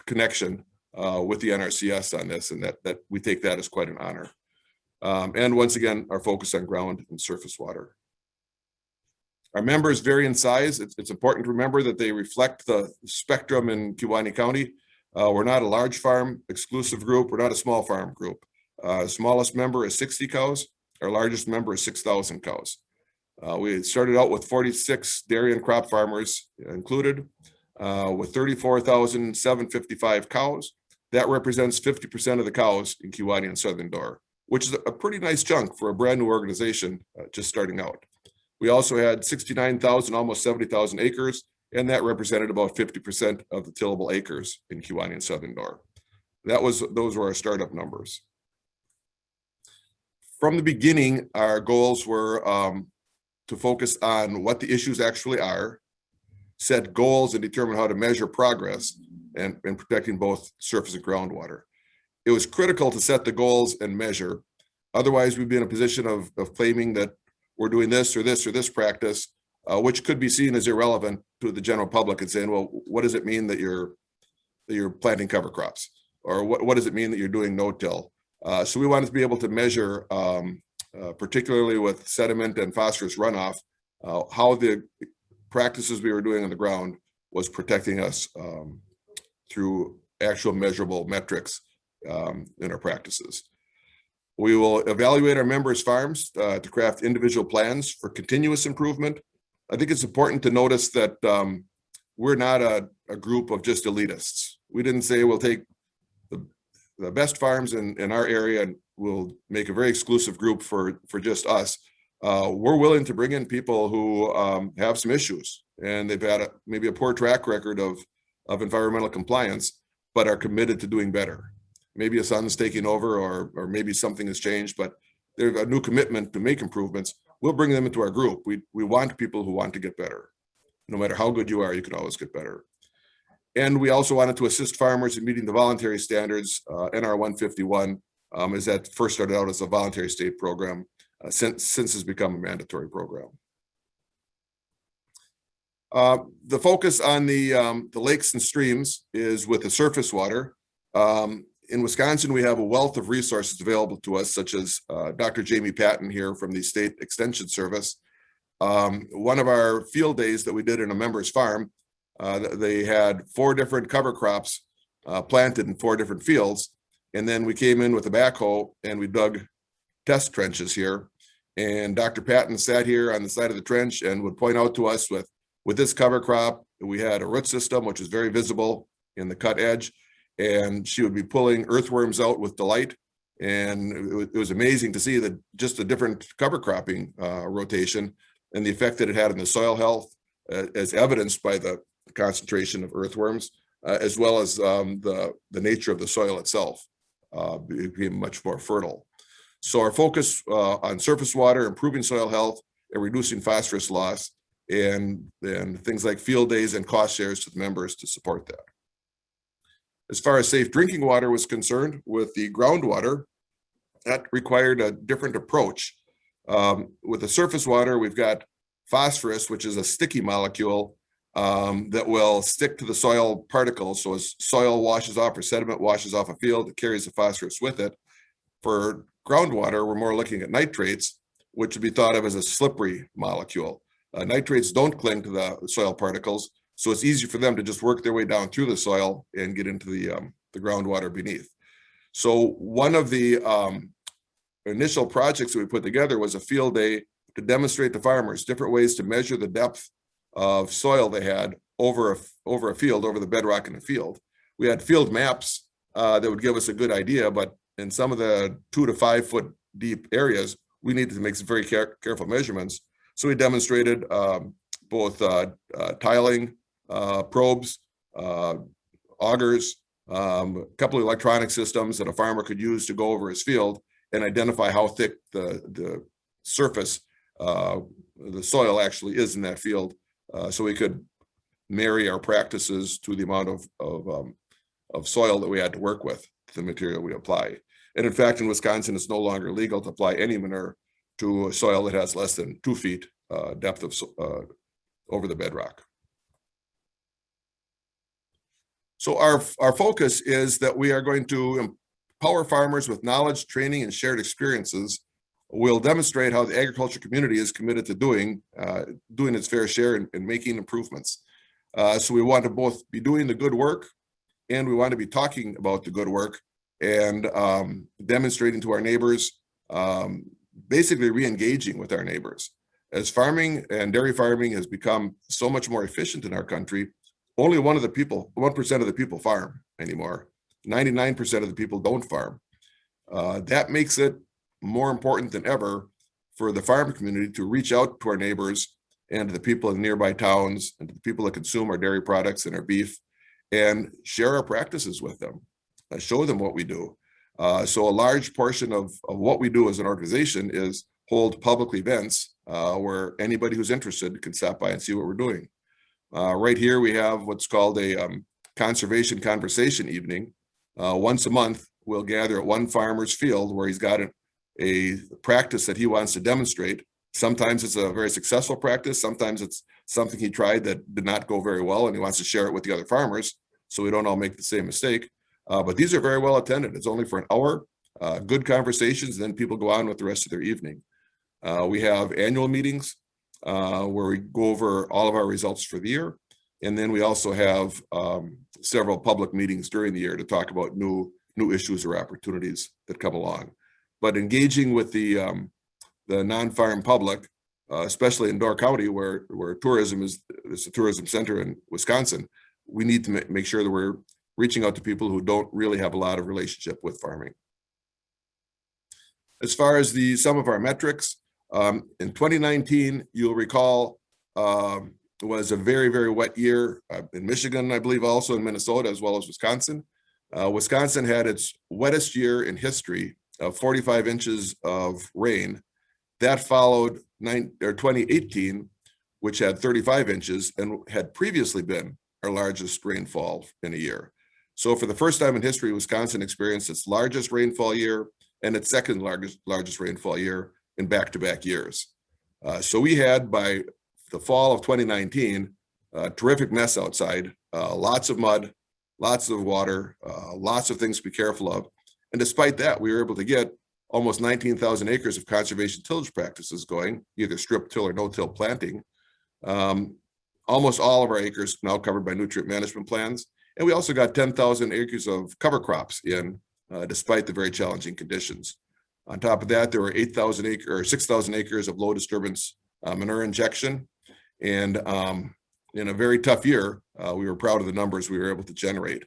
connection with the NRCS on this, and that we take that as quite an honor. And once again, our focus on ground and surface water. Our members vary in size. It's important to remember that they reflect the spectrum in Kewaunee County. We're not a large farm exclusive group. We're not a small farm group. Smallest member is 60 cows. Our largest member is 6,000 cows. We started out with 46 dairy and crop farmers included, with 34,755 cows. That represents 50% of the cows in Kewaunee and Southern Door, which is a pretty nice chunk for a brand new organization just starting out. We also had 69,000, almost 70,000 acres, and that represented about 50% of the tillable acres in Kewaunee and Southern Door. Those were our startup numbers. From the beginning, our goals were to focus on what the issues actually are, set goals, and determine how to measure progress and protecting both surface and groundwater. It was critical to set the goals and measure. Otherwise, we'd be in a position of claiming that we're doing this or this or this practice, which could be seen as irrelevant to the general public, and saying, well, what does it mean that you're planting cover crops? Or what does it mean that you're doing no-till? So we wanted to be able to measure, particularly with sediment and phosphorus runoff, how the practices we were doing on the ground was protecting us through actual measurable metrics in our practices. We will evaluate our members' farms to craft individual plans for continuous improvement. I think it's important to notice that we're not a group of just elitists. We didn't say we'll take the best farms in our area and we'll make a very exclusive group for just us. We're willing to bring in people who have some issues and they've had maybe a poor track record of environmental compliance, but are committed to doing better. Maybe a son's taking over or maybe something has changed, but there's a new commitment to make improvements. We'll bring them into our group. We want people who want to get better. No matter how good you are, you can always get better. And we also wanted to assist farmers in meeting the voluntary standards, NR 151, as that first started out as a voluntary state program, since it's become a mandatory program. The focus on the lakes and streams is with the surface water. In Wisconsin, we have a wealth of resources available to us, such as Dr. Jamie Patton here from the State Extension Service. One of our field days that we did in a member's farm, they had 4 different cover crops planted in 4 different fields. And then we came in with a backhoe and we dug test trenches here. And Dr. Patton sat here on the side of the trench and would point out to us with this cover crop, we had a root system, which was very visible in the cut edge. And she would be pulling earthworms out with delight. And it was amazing to see that just the different cover cropping rotation and the effect that it had on the soil health, as evidenced by the concentration of earthworms, as well as the nature of the soil itself became much more fertile. So our focus on surface water, improving soil health, and reducing phosphorus loss, and things like field days and cost shares to the members to support that. As far as safe drinking water was concerned, with the groundwater, that required a different approach. With the surface water, we've got phosphorus, which is a sticky molecule that will stick to the soil particles. So as soil washes off or sediment washes off a field, it carries the phosphorus with it. For groundwater, we're more looking at nitrates, which would be thought of as a slippery molecule. Nitrates don't cling to the soil particles, so it's easy for them to just work their way down through the soil and get into the groundwater beneath. So one of the initial projects that we put together was a field day to demonstrate to farmers different ways to measure the depth of soil they had over a field, over the bedrock in the field. We had field maps that would give us a good idea, but in some of the 2 to 5 foot deep areas, we needed to make some very careful measurements. So we demonstrated both tiling, probes, augers, a couple of electronic systems that a farmer could use to go over his field and identify how thick the surface, the soil actually is in that field. So we could marry our practices to the amount of soil that we had to work with, the material we apply. And in fact, in Wisconsin, it's no longer legal to apply any manure to a soil that has less than 2 feet depth of over the bedrock. So our focus is that we are going to empower farmers with knowledge, training, and shared experiences. We'll demonstrate how the agriculture community is committed to doing its fair share and making improvements. So we want to both be doing the good work, and we want to be talking about the good work and demonstrating to our neighbors, basically re-engaging with our neighbors. As farming and dairy farming has become so much more efficient in our country, only 1% of the people farm anymore. 99% of the people don't farm. That makes it more important than ever for the farm community to reach out to our neighbors and to the people in nearby towns and to the people that consume our dairy products and our beef, and share our practices with them, show them what we do. So a large portion of what we do as an organization is hold public events where anybody who's interested can stop by and see what we're doing. Right here, we have what's called a conservation conversation evening. Once a month, we'll gather at one farmer's field where he's got a practice that he wants to demonstrate. Sometimes it's a very successful practice. Sometimes it's something he tried that did not go very well, and he wants to share it with the other farmers so we don't all make the same mistake. But these are very well attended. It's only for an hour, good conversations, and then people go on with the rest of their evening. We have annual meetings where we go over all of our results for the year. And then we also have several public meetings during the year to talk about new issues or opportunities that come along. But engaging with the non-farm public, especially in Door County, where tourism is a tourism center in Wisconsin, we need to make sure that we're reaching out to people who don't really have a lot of relationship with farming. As far as some of our metrics, in 2019, you'll recall, was a very, very wet year in Michigan, I believe also in Minnesota, as well as Wisconsin. Wisconsin had its wettest year in history of 45 inches of rain. That followed 2018, which had 35 inches and had previously been our largest rainfall in a year. So for the first time in history, Wisconsin experienced its largest rainfall year and its second largest rainfall year in back-to-back years. So we had, by the fall of 2019, a terrific mess outside, lots of mud, lots of water, lots of things to be careful of. And despite that, we were able to get almost 19,000 acres of conservation tillage practices going, either strip till or no-till planting. Almost all of our acres now covered by nutrient management plans. And we also got 10,000 acres of cover crops in, despite the very challenging conditions. On top of that, there were 6,000 acres of low disturbance manure injection. And in a very tough year, we were proud of the numbers we were able to generate.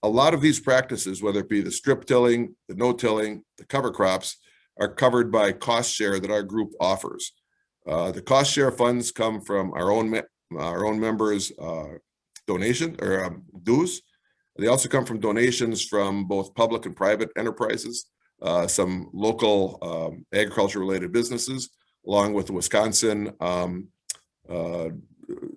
A lot of these practices, whether it be the strip tilling, the no-tilling, the cover crops, are covered by cost share that our group offers. The cost share funds come from our own members' donation or dues. They also come from donations from both public and private enterprises, some local agriculture-related businesses, along with the Wisconsin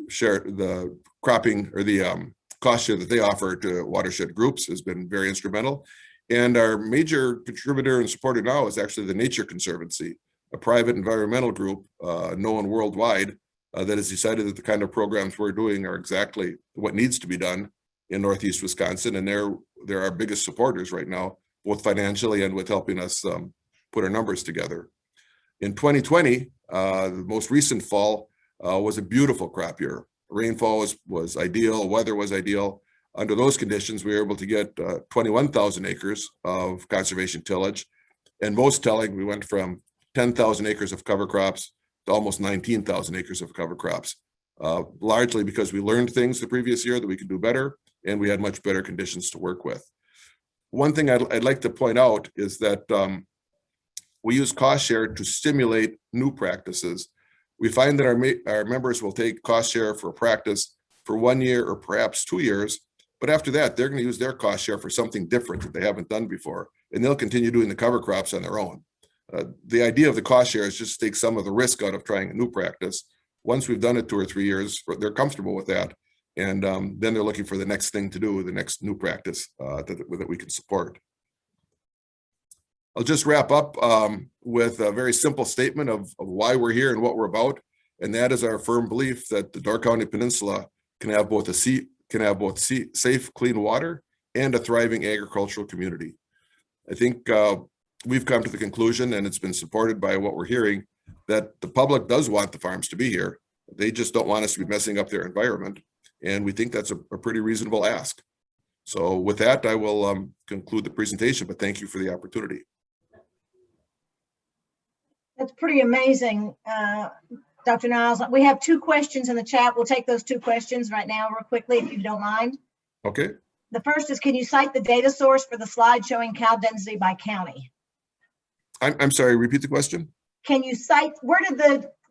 share, the cropping or the cost share that they offer to watershed groups has been very instrumental. And our major contributor and supporter now is actually the Nature Conservancy, a private environmental group known worldwide that has decided that the kind of programs we're doing are exactly what needs to be done in Northeast Wisconsin. And they're our biggest supporters right now, both financially and with helping us put our numbers together. In 2020, the most recent fall was a beautiful crop year. Rainfall was ideal, weather was ideal. Under those conditions, we were able to get 21,000 acres of conservation tillage. And most telling, we went from 10,000 acres of cover crops to almost 19,000 acres of cover crops, largely because we learned things the previous year that we could do better, and we had much better conditions to work with. One thing I'd like to point out is that we use cost share to stimulate new practices. We find that our members will take cost share for a practice for 1 year or perhaps 2 years, but after that, they're going to use their cost share for something different that they haven't done before, and they'll continue doing the cover crops on their own. The idea of the cost share is just to take some of the risk out of trying a new practice. Once we've done it 2 or 3 years, they're comfortable with that, and then they're looking for the next thing to do, the next new practice that we can support. I'll just wrap up with a very simple statement of why we're here and what we're about, and that is our firm belief that the Door County Peninsula can have both safe, clean water and a thriving agricultural community. I think we've come to the conclusion, and it's been supported by what we're hearing, that the public does want the farms to be here. They just don't want us to be messing up their environment. And we think that's a pretty reasonable ask. So with that, I will conclude the presentation, but thank you for the opportunity. That's pretty amazing, Dr. Niles. We have 2 questions in the chat. We'll take those 2 questions right now real quickly, if you don't mind. Okay. The first is, can you cite the data source for the slide showing cow density by county? I'm sorry, repeat the question. Can you cite, where did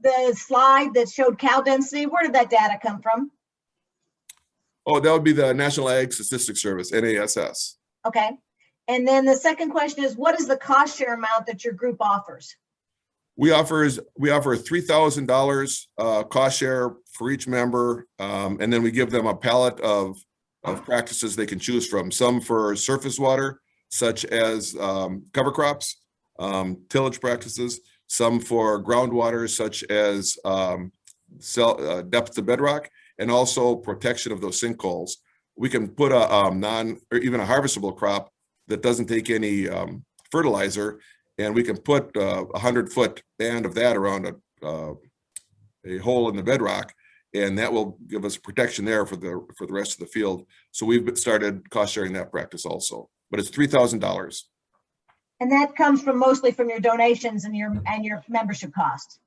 the slide that showed cow density, where did that data come from? Oh, that would be the National Ag Statistics Service, NASS. Okay. And then the second question is, what is the cost share amount that your group offers? We offer $3,000 cost share for each member, and then we give them a palette of practices they can choose from. Some for surface water, such as cover crops, tillage practices. Some for groundwater, such as depth to bedrock, and also protection of those sinkholes. We can put a or even a harvestable crop that doesn't take any fertilizer, and we can put a 100-foot band of that around a hole in the bedrock, and that will give us protection there for the rest of the field. So we've started cost sharing that practice also, but it's $3,000. And that comes from mostly from your donations and your membership costs.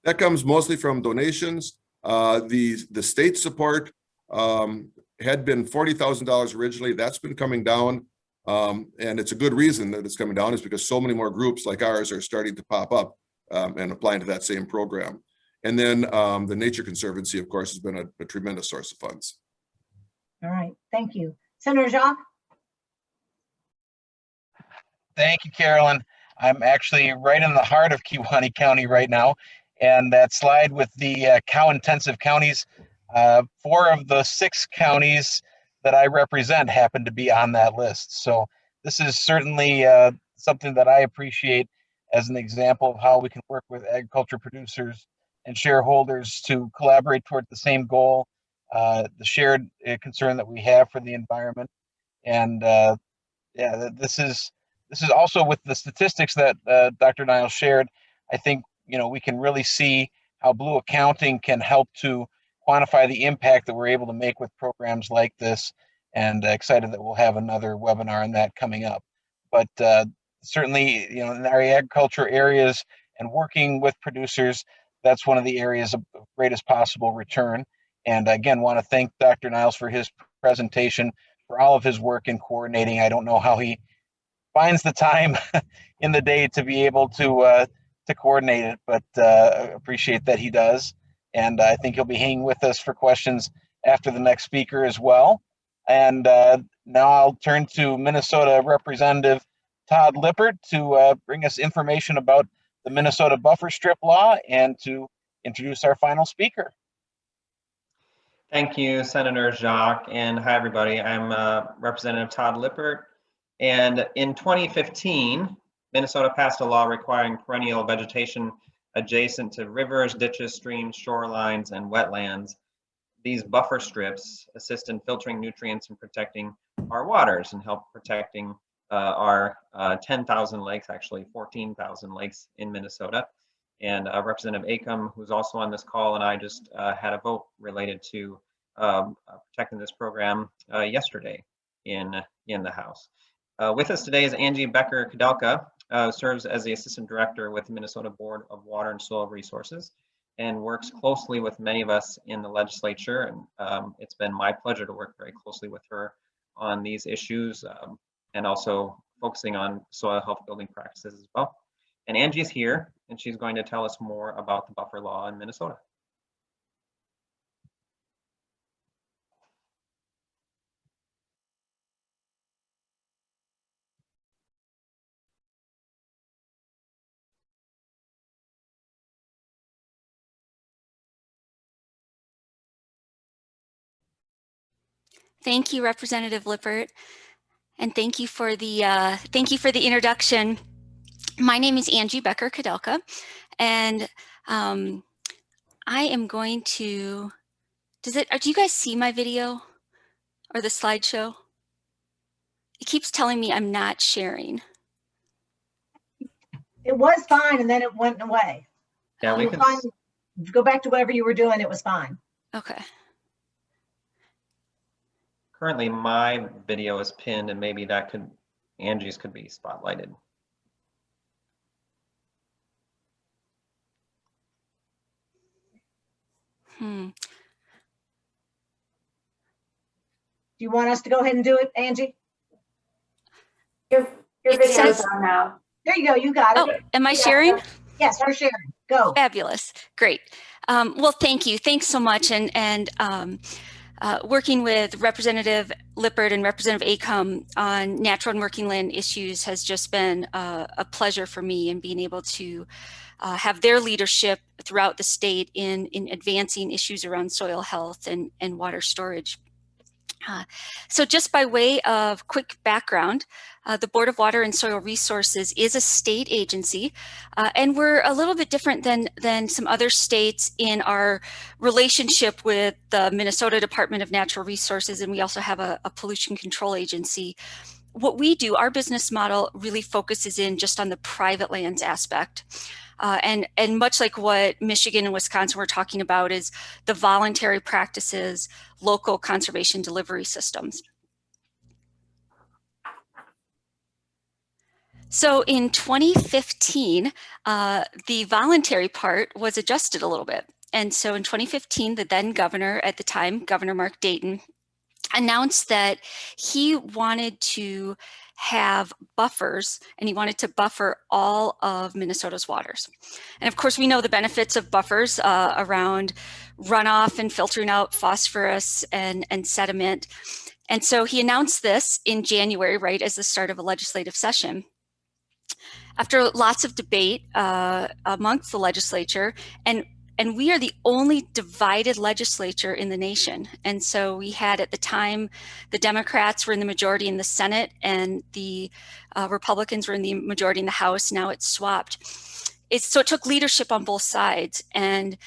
That comes mostly from donations. The state support had been $40,000 originally. That's been coming down. And it's a good reason that it's coming down, is because so many more groups like ours are starting to pop up and applying to that same program. And then the Nature Conservancy, of course, has been a tremendous source of funds. All right, thank you. Senator Jacques? Thank you, Carolyn. I'm actually right in the heart of Kewaunee County right now. And that slide with the cow-intensive counties, 4 of the 6 counties that I represent happen to be on that list. So this is certainly something that I appreciate as an example of how we can work with agriculture producers and shareholders to collaborate toward the same goal, the shared concern that we have for the environment. And yeah, this is also with the statistics that Dr. Niles shared. I think we can really see how Blue Accounting can help to quantify the impact that we're able to make with programs like this, and excited that we'll have another webinar on that coming up. But certainly, in our agriculture areas and working with producers, that's one of the areas of greatest possible return. And again, want to thank Dr. Niles for his presentation, for all of his work in coordinating. I don't know how he finds the time in the day to be able to coordinate it, but appreciate that he does. And I think he'll be hanging with us for questions after the next speaker as well. And now I'll turn to Minnesota Representative Todd Lippert to bring us information about the Minnesota buffer strip law and to introduce our final speaker. Thank you, Senator Jacques, and hi, everybody. I'm Representative Todd Lippert, and in 2015, Minnesota passed a law requiring perennial vegetation adjacent to rivers, ditches, streams, shorelines, and wetlands. These buffer strips assist in filtering nutrients and protecting our waters and help protecting our 10,000 lakes, actually 14,000 lakes in Minnesota. And Representative Acom, who's also on this call, and I just had a vote related to protecting this program yesterday in the House. With us today is Angie Becker-Kudelka, serves as the Assistant Director with the Minnesota Board of Water and Soil Resources and works closely with many of us in the legislature. And it's been my pleasure to work very closely with her on these issues and also focusing on soil health building practices as well. And Angie's here, and she's going to tell us more about the buffer law in Minnesota. Thank you, Representative Lippert, and thank you for the introduction. My name is Angie Becker-Kudelka, and I am going to. Do you guys see my video or the slideshow? It keeps telling me I'm not sharing. It was fine and then it went away. Yeah, we You can, find- Go back to whatever you were doing, it was fine. Okay. currently my video is pinned and maybe that could, Angie's could be spotlighted. Hmm. Do you want us to go ahead and do it, Angie? Your It video's says- on now. There you go, you got it. Oh, am I sharing? Yes, you're sharing. Go. Fabulous. Great. Well, thank you. Thanks so much. And working with Representative Lippert and Representative Acom on natural and working land issues has just been a pleasure for me, and being able to have their leadership throughout the state in advancing issues around soil health and water storage. So just by way of quick background, the Board of Water and Soil Resources is a state agency, and we're a little bit different than some other states in our relationship with the Minnesota Department of Natural Resources, and we also have a pollution control agency. What we do, our business model really focuses in just on the private lands aspect. And much like what Michigan and Wisconsin were talking about, is the voluntary practices, local conservation delivery systems. So in 2015, the voluntary part was adjusted a little bit. And so in 2015, the then governor at the time, Governor Mark Dayton, announced that he wanted to have buffers, and he wanted to buffer all of Minnesota's waters. And of course, we know the benefits of buffers around runoff and filtering out phosphorus and sediment. And so he announced this in January, right as the start of a legislative session. After lots of debate amongst the legislature, and we are the only divided legislature in the nation. And so we had, at the time, the Democrats were in the majority in the Senate, and the Republicans were in the majority in the House. Now it's swapped. So it took leadership on both sides. And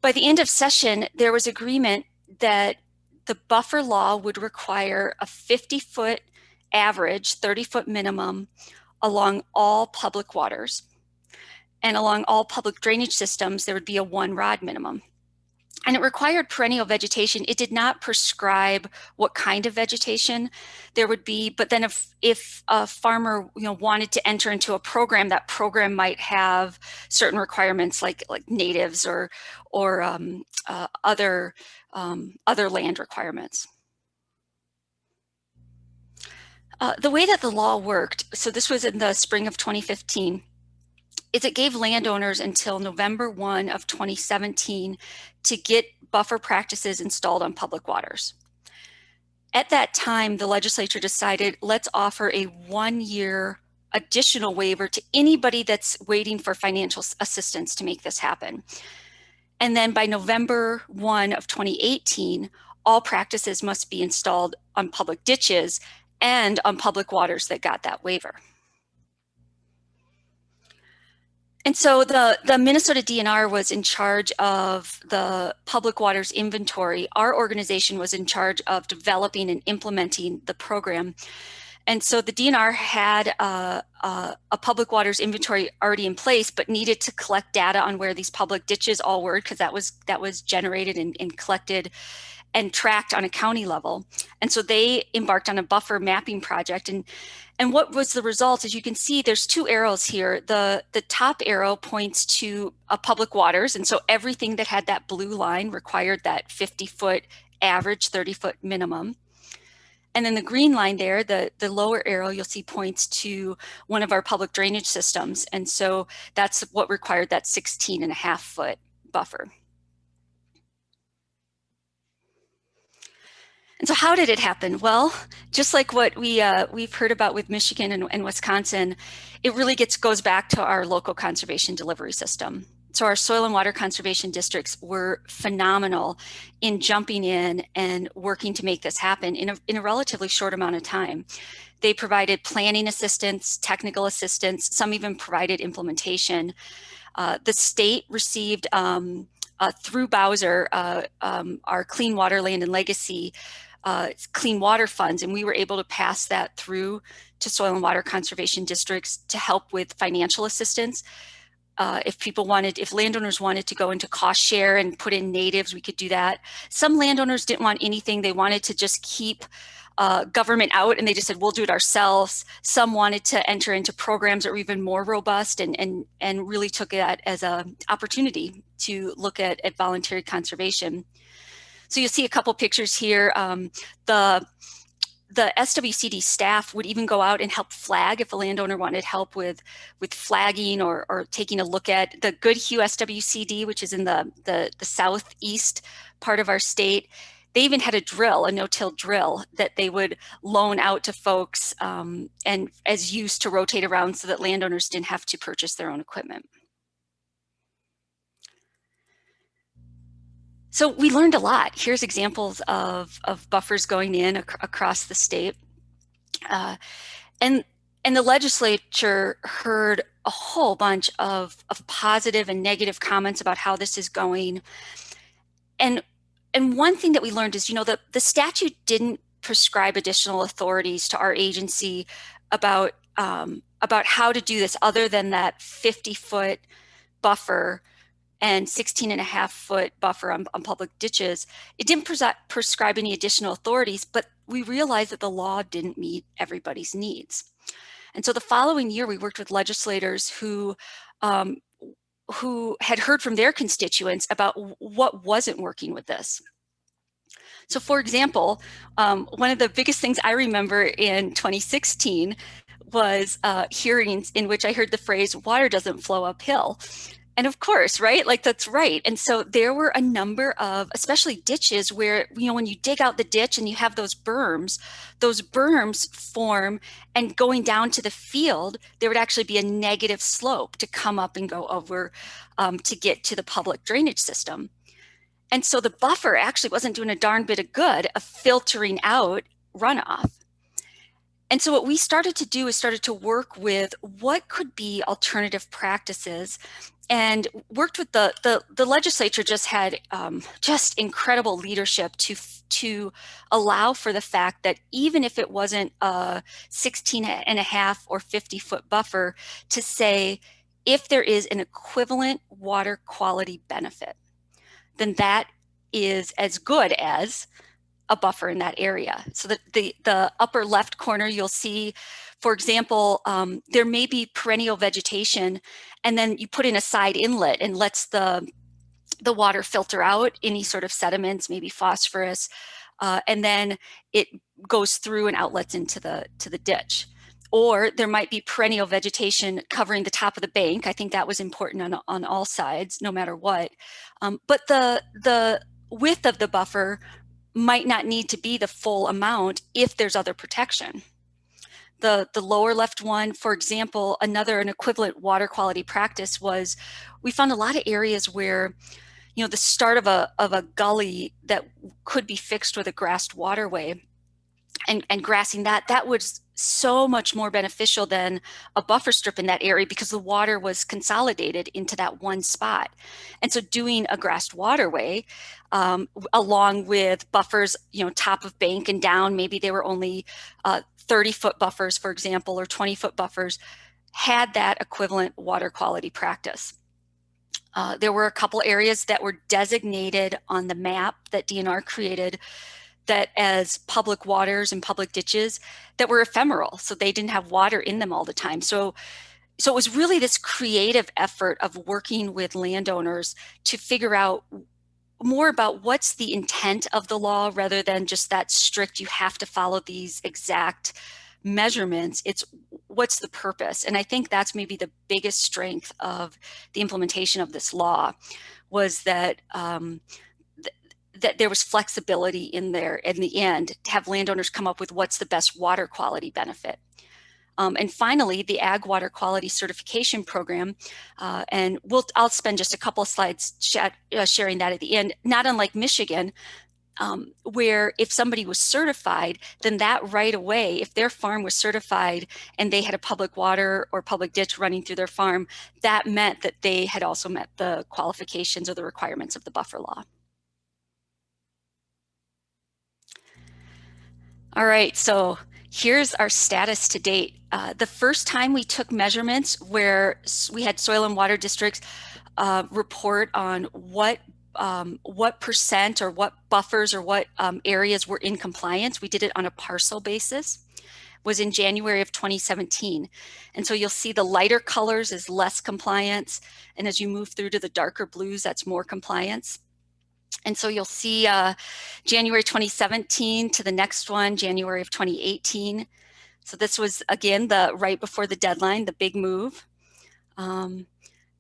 by the end of session, there was agreement that the buffer law would require a 50-foot average, 30-foot minimum along all public waters. And along all public drainage systems, there would be a 1-rod minimum. And it required perennial vegetation. It did not prescribe what kind of vegetation there would be, but then if a farmer wanted to enter into a program, that program might have certain requirements like natives or other land requirements. The way that the law worked, so this was in the spring of 2015, is it gave landowners until November 1 of 2017 to get buffer practices installed on public waters. At that time, the legislature decided, let's offer a 1-year additional waiver to anybody that's waiting for financial assistance to make this happen. And then by November 1 of 2018, all practices must be installed on public ditches and on public waters that got that waiver. And so the Minnesota DNR was in charge of the public waters inventory. Our organization was in charge of developing and implementing the program. And so the DNR had a public waters inventory already in place, but needed to collect data on where these public ditches all were, because that was generated and collected and tracked on a county level. And so they embarked on a buffer mapping project. And what was the result? As you can see, there's 2 arrows here. The top arrow points to public waters. And so everything that had that blue line required that 50-foot average, 30-foot minimum. And then the green line there, the lower arrow, you'll see points to one of our public drainage systems. And so that's what required that 16.5-foot buffer. And so how did it happen? Well, just like what we've heard about with Michigan and Wisconsin, it really goes back to our local conservation delivery system. So our soil and water conservation districts were phenomenal in jumping in and working to make this happen in a relatively short amount of time. They provided planning assistance, technical assistance, some even provided implementation. The state received, through Bowser, our Clean Water, Land, and Legacy clean water funds, and we were able to pass that through to soil and water conservation districts to help with financial assistance. If landowners wanted to go into cost share and put in natives, we could do that. Some landowners didn't want anything. They wanted to just keep government out, and they just said, we'll do it ourselves. Some wanted to enter into programs that were even more robust and really took that as an opportunity to look at voluntary conservation. So you'll see a couple pictures here. The SWCD staff would even go out and help flag if a landowner wanted help with flagging or taking a look at the Goodhue SWCD, which is in the southeast part of our state. They even had a no-till drill that they would loan out to folks and as use to rotate around so that landowners didn't have to purchase their own equipment. So we learned a lot. Here's examples of buffers going in across the state. And the legislature heard a whole bunch of positive and negative comments about how this is going. And one thing that we learned is, the statute didn't prescribe additional authorities to our agency about how to do this other than that 50-foot buffer and 16.5-foot buffer on public ditches. It didn't prescribe any additional authorities, but we realized that the law didn't meet everybody's needs. And so the following year, we worked with legislators who had heard from their constituents about what wasn't working with this. So for example, one of the biggest things I remember in 2016 was hearings in which I heard the phrase, water doesn't flow uphill. And of course, right? Like that's right. And so there were a number of, especially ditches where, when you dig out the ditch and you have those berms form, and going down to the field, there would actually be a negative slope to come up and go over to get to the public drainage system. And so the buffer actually wasn't doing a darn bit of good of filtering out runoff. And so what we started to do is started to work with what could be alternative practices, and worked with the legislature. Just had just incredible leadership to allow for the fact that even if it wasn't a 16.5 or 50-foot buffer, to say if there is an equivalent water quality benefit, then that is as good as a buffer in that area. So the upper left corner, you'll see, for example, there may be perennial vegetation, and then you put in a side inlet and lets the water filter out any sort of sediments, maybe phosphorus, and then it goes through and outlets into the ditch. Or there might be perennial vegetation covering the top of the bank. I think that was important on all sides, no matter what. But the width of the buffer might not need to be the full amount if there's other protection. The lower left one, for example, an equivalent water quality practice was, we found a lot of areas where, the start of a gully that could be fixed with a grassed waterway, and grassing that was so much more beneficial than a buffer strip in that area, because the water was consolidated into that one spot. And so doing a grassed waterway along with buffers, top of bank and down, maybe they were only 30-foot buffers, for example, or 20-foot buffers, had that equivalent water quality practice. There were a couple areas that were designated on the map that DNR created that as public waters and public ditches that were ephemeral. So they didn't have water in them all the time. So it was really this creative effort of working with landowners to figure out more about what's the intent of the law, rather than just that strict, you have to follow these exact measurements. It's what's the purpose. And I think that's maybe the biggest strength of the implementation of this law, was that that there was flexibility in there in the end to have landowners come up with what's the best water quality benefit. And finally, the Ag Water Quality Certification Program, and I'll spend just a couple of slides sharing that at the end. Not unlike Michigan, where if somebody was certified, then that right away, if their farm was certified and they had a public water or public ditch running through their farm, that meant that they had also met the qualifications or the requirements of the buffer law. All right, so here's our status to date. The first time we took measurements where we had soil and water districts report on what percent or what buffers or what areas were in compliance. We did it on a parcel basis, was in January of 2017. And so you'll see the lighter colors is less compliance. And as you move through to the darker blues, that's more compliance. And so you'll see January 2017 to the next one, January of 2018. So this was, again, the right before the deadline, the big move. And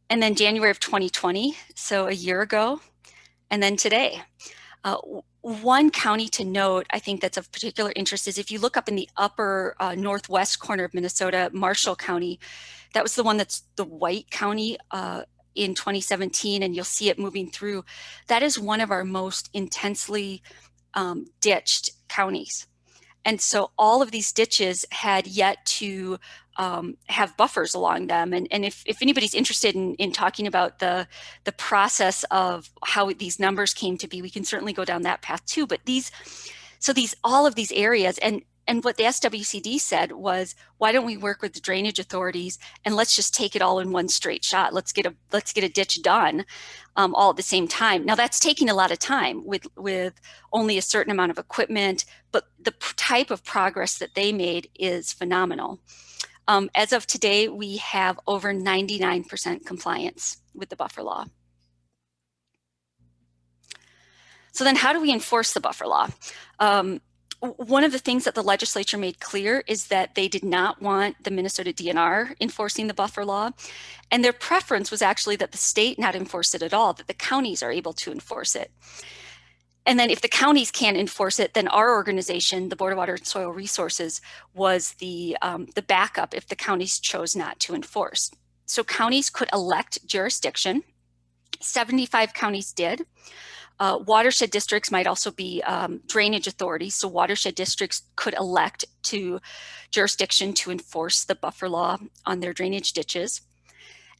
then January of 2020, so a year ago, and then today. One county to note, I think that's of particular interest, is if you look up in the upper northwest corner of Minnesota, Marshall County, that was the one that's the white county in 2017, and you'll see it moving through. That is one of our most intensely ditched counties. And so all of these ditches had yet to have buffers along them. And if anybody's interested in talking about the process of how these numbers came to be, we can certainly go down that path too. But all of these areas, and what the SWCD said was, why don't we work with the drainage authorities and let's just take it all in one straight shot. Let's get a ditch done all at the same time. Now that's taking a lot of time with only a certain amount of equipment, but the type of progress that they made is phenomenal. As of today, we have over 99% compliance with the buffer law. So then how do we enforce the buffer law? One of the things that the legislature made clear is that they did not want the Minnesota DNR enforcing the buffer law. And their preference was actually that the state not enforce it at all, that the counties are able to enforce it. And then if the counties can't enforce it, then our organization, the Board of Water and Soil Resources, was the backup if the counties chose not to enforce. So counties could elect jurisdiction. 75 counties did. Watershed districts might also be drainage authorities. So watershed districts could elect to jurisdiction to enforce the buffer law on their drainage ditches.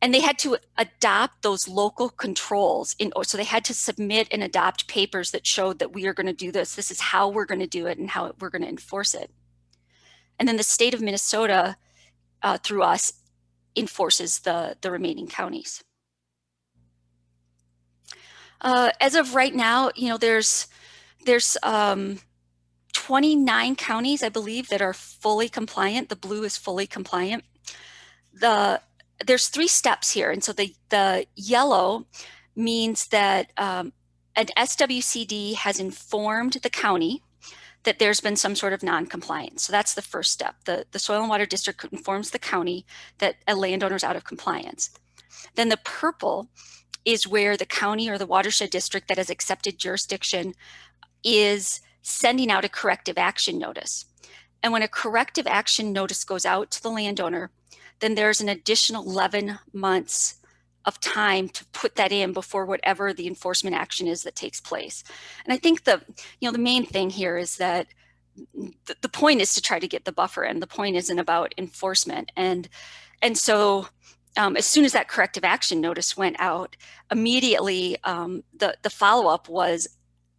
And they had to adopt those local controls. So they had to submit and adopt papers that showed that we are going to do this. This is how we're going to do it and how we're going to enforce it. And then the state of Minnesota, through us, enforces the remaining counties. As of right now, there's 29 counties, I believe, that are fully compliant. The blue is fully compliant. There's 3 steps here. And so the yellow means that an SWCD has informed the county that there's been some sort of non-compliance. So that's the first step. The Soil and Water District informs the county that a landowner is out of compliance. Then the purple is where the county or the watershed district that has accepted jurisdiction is sending out a corrective action notice. And when a corrective action notice goes out to the landowner, then there's an additional 11 months of time to put that in before whatever the enforcement action is that takes place. And I think the main thing here is that the point is to try to get the buffer in. The point isn't about enforcement. And so as soon as that corrective action notice went out, immediately the follow-up was,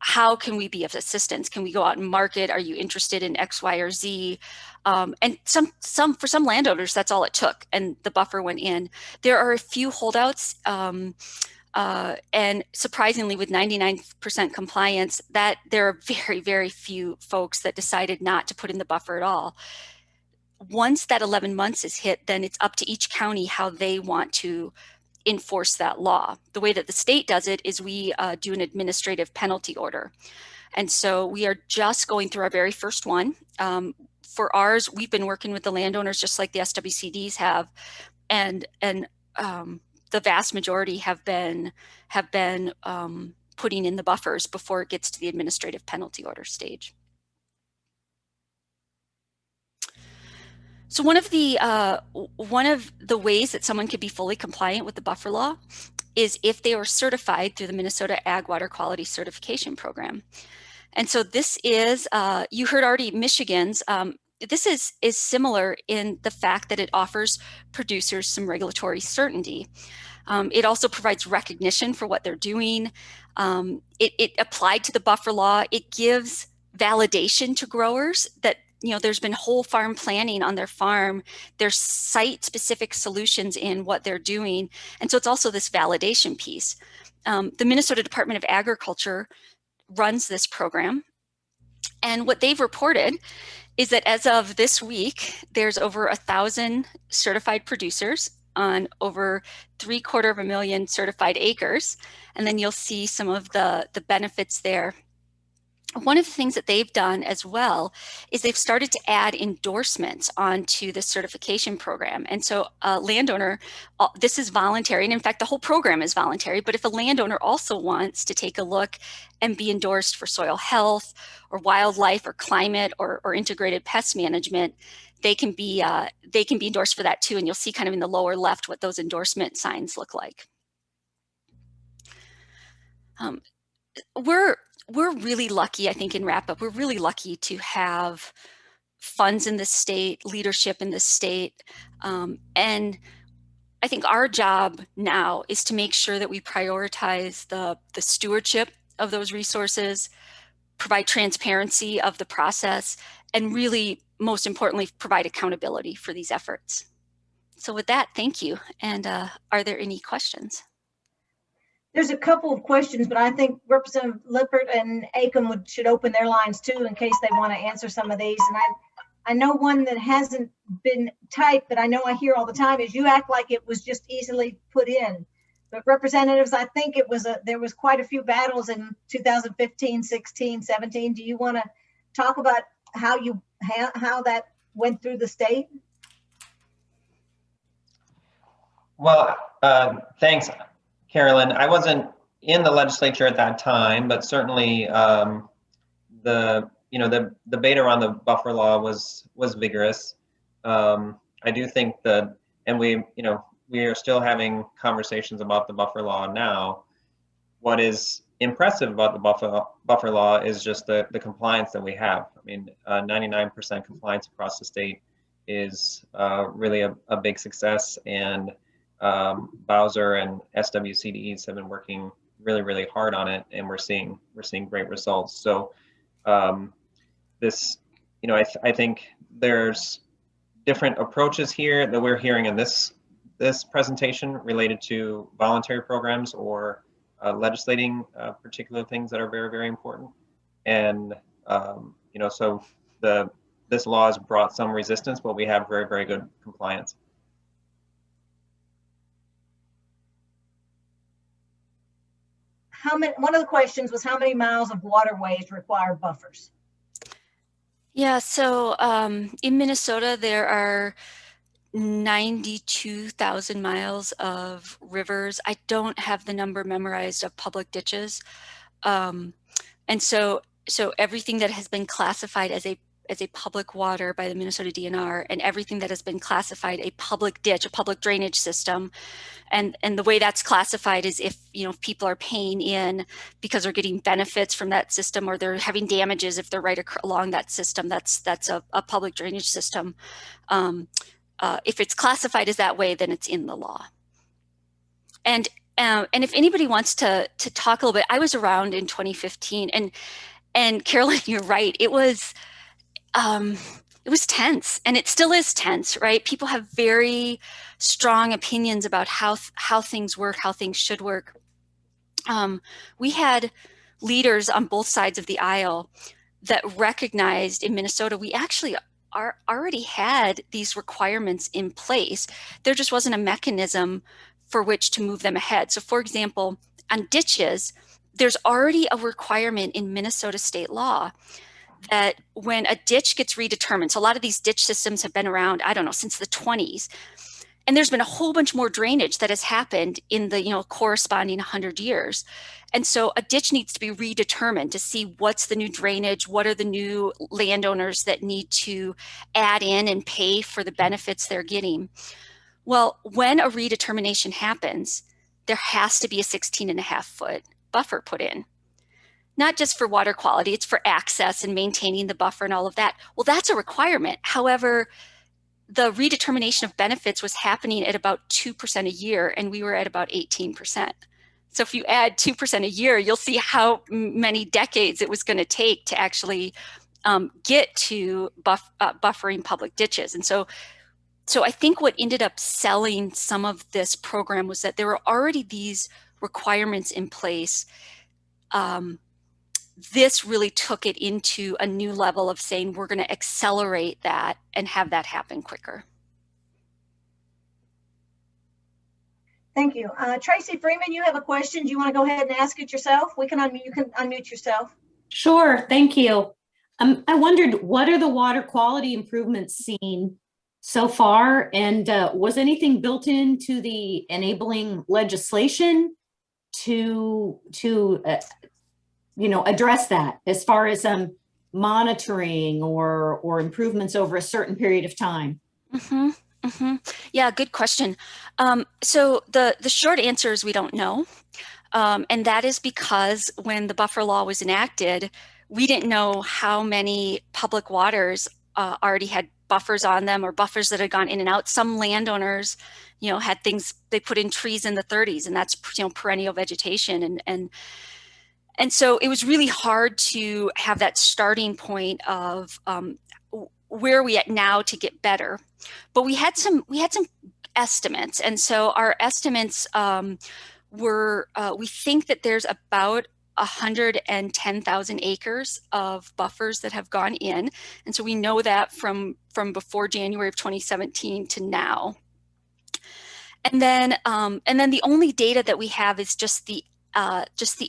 how can we be of assistance? Can we go out and market? Are you interested in X, Y, or Z? And for some landowners, that's all it took, and the buffer went in. There are a few holdouts, and surprisingly, with 99% compliance, that there are very, very few folks that decided not to put in the buffer at all. Once that 11 months is hit, then it's up to each county how they want to enforce that law. The way that the state does it is we do an administrative penalty order. And so we are just going through our very first one. For ours, we've been working with the landowners just like the SWCDs have, and the vast majority have been putting in the buffers before it gets to the administrative penalty order stage. So one of the ways that someone could be fully compliant with the buffer law is if they were certified through the Minnesota Ag Water Quality Certification Program. And so this is, you heard already Michigan's, this is similar in the fact that it offers producers some regulatory certainty. It also provides recognition for what they're doing. It applied to the buffer law. It gives validation to growers that, there's been whole farm planning on their farm. There's site-specific solutions in what they're doing. And so it's also this validation piece. The Minnesota Department of Agriculture runs this program. And what they've reported is that as of this week, there's over 1,000 certified producers on over 750,000 certified acres. And then you'll see some of the benefits there. One of the things that they've done as well is they've started to add endorsements onto the certification program. And so a landowner, this is voluntary, and in fact, the whole program is voluntary, but if a landowner also wants to take a look and be endorsed for soil health or wildlife or climate or integrated pest management, they can be endorsed for that too. And you'll see kind of in the lower left what those endorsement signs look like. We're really lucky, I think, in wrap up, we're really lucky to have funds in the state, leadership in the state. And I think our job now is to make sure that we prioritize the stewardship of those resources, provide transparency of the process, and really, most importantly, provide accountability for these efforts. So with that, thank you. And are there any questions? There's a couple of questions, but I think Representative Lippert and Acom should open their lines too in case they want to answer some of these. And I know one that hasn't been typed, but I know I hear all the time is you act like it was just easily put in. But representatives, I think there was quite a few battles in 2015, 16, 17. Do you want to talk about how that went through the state? Well, thanks, Carolyn. I wasn't in the legislature at that time, but certainly the debate around the buffer law was vigorous. I do think that, and we are still having conversations about the buffer law now. What is impressive about the buffer law is just the compliance that we have. I mean, 99% compliance across the state is really a big success, and Bowser and SWCDEs have been working really, really hard on it, and we're seeing great results. So I think there's different approaches here that we're hearing in this presentation related to voluntary programs or legislating particular things that are very, very important. And so this law has brought some resistance, but we have very, very good compliance. One of the questions was how many miles of waterways require buffers? Yeah, so in Minnesota, there are 92,000 miles of rivers. I don't have the number memorized of public ditches. And so everything that has been classified as a public water by the Minnesota DNR, and everything that has been classified a public ditch, a public drainage system. And the way that's classified is if people are paying in because they're getting benefits from that system, or they're having damages if they're right along that system, that's a public drainage system. If it's classified as that way, then it's in the law. And if anybody wants to talk a little bit, I was around in 2015, and Carolyn, you're right. It was tense, and it still is tense, right? People have very strong opinions about how things work, how things should work. We had leaders on both sides of the aisle that recognized in Minnesota, we actually already had these requirements in place. There just wasn't a mechanism for which to move them ahead. So for example, on ditches, there's already a requirement in Minnesota state law that when a ditch gets redetermined, so a lot of these ditch systems have been around, I don't know, since the 20s. And there's been a whole bunch more drainage that has happened in the corresponding 100 years. And so a ditch needs to be redetermined to see what's the new drainage, what are the new landowners that need to add in and pay for the benefits they're getting. Well, when a redetermination happens, there has to be a 16.5-foot buffer put in. Not just for water quality, it's for access and maintaining the buffer and all of that. Well, that's a requirement. However, the redetermination of benefits was happening at about 2% a year, and we were at about 18%. So if you add 2% a year, you'll see how many decades it was going to take to actually get to buffering public ditches. And so I think what ended up selling some of this program was that there were already these requirements in place. This really took it into a new level of saying we're going to accelerate that and have that happen quicker. Thank you. Tracy Freeman, you have a question. Do you want to go ahead and ask it yourself? You can unmute yourself. Sure, thank you. I wondered, what are the water quality improvements seen so far? And was anything built into the enabling legislation to address that as far as monitoring or improvements over a certain period of time? Mm-hmm. Mm-hmm. Yeah, good question. So the short answer is we don't know. And that is because when the buffer law was enacted, we didn't know how many public waters already had buffers on them or buffers that had gone in and out. Some landowners, had things, they put in trees in the 30s, and that's, perennial vegetation. And so it was really hard to have that starting point of where are we at now to get better. But we had some estimates. And so our estimates were, we think that there's about 110,000 acres of buffers that have gone in. And so we know that from before January of 2017 to now. And then the only data that we have is just the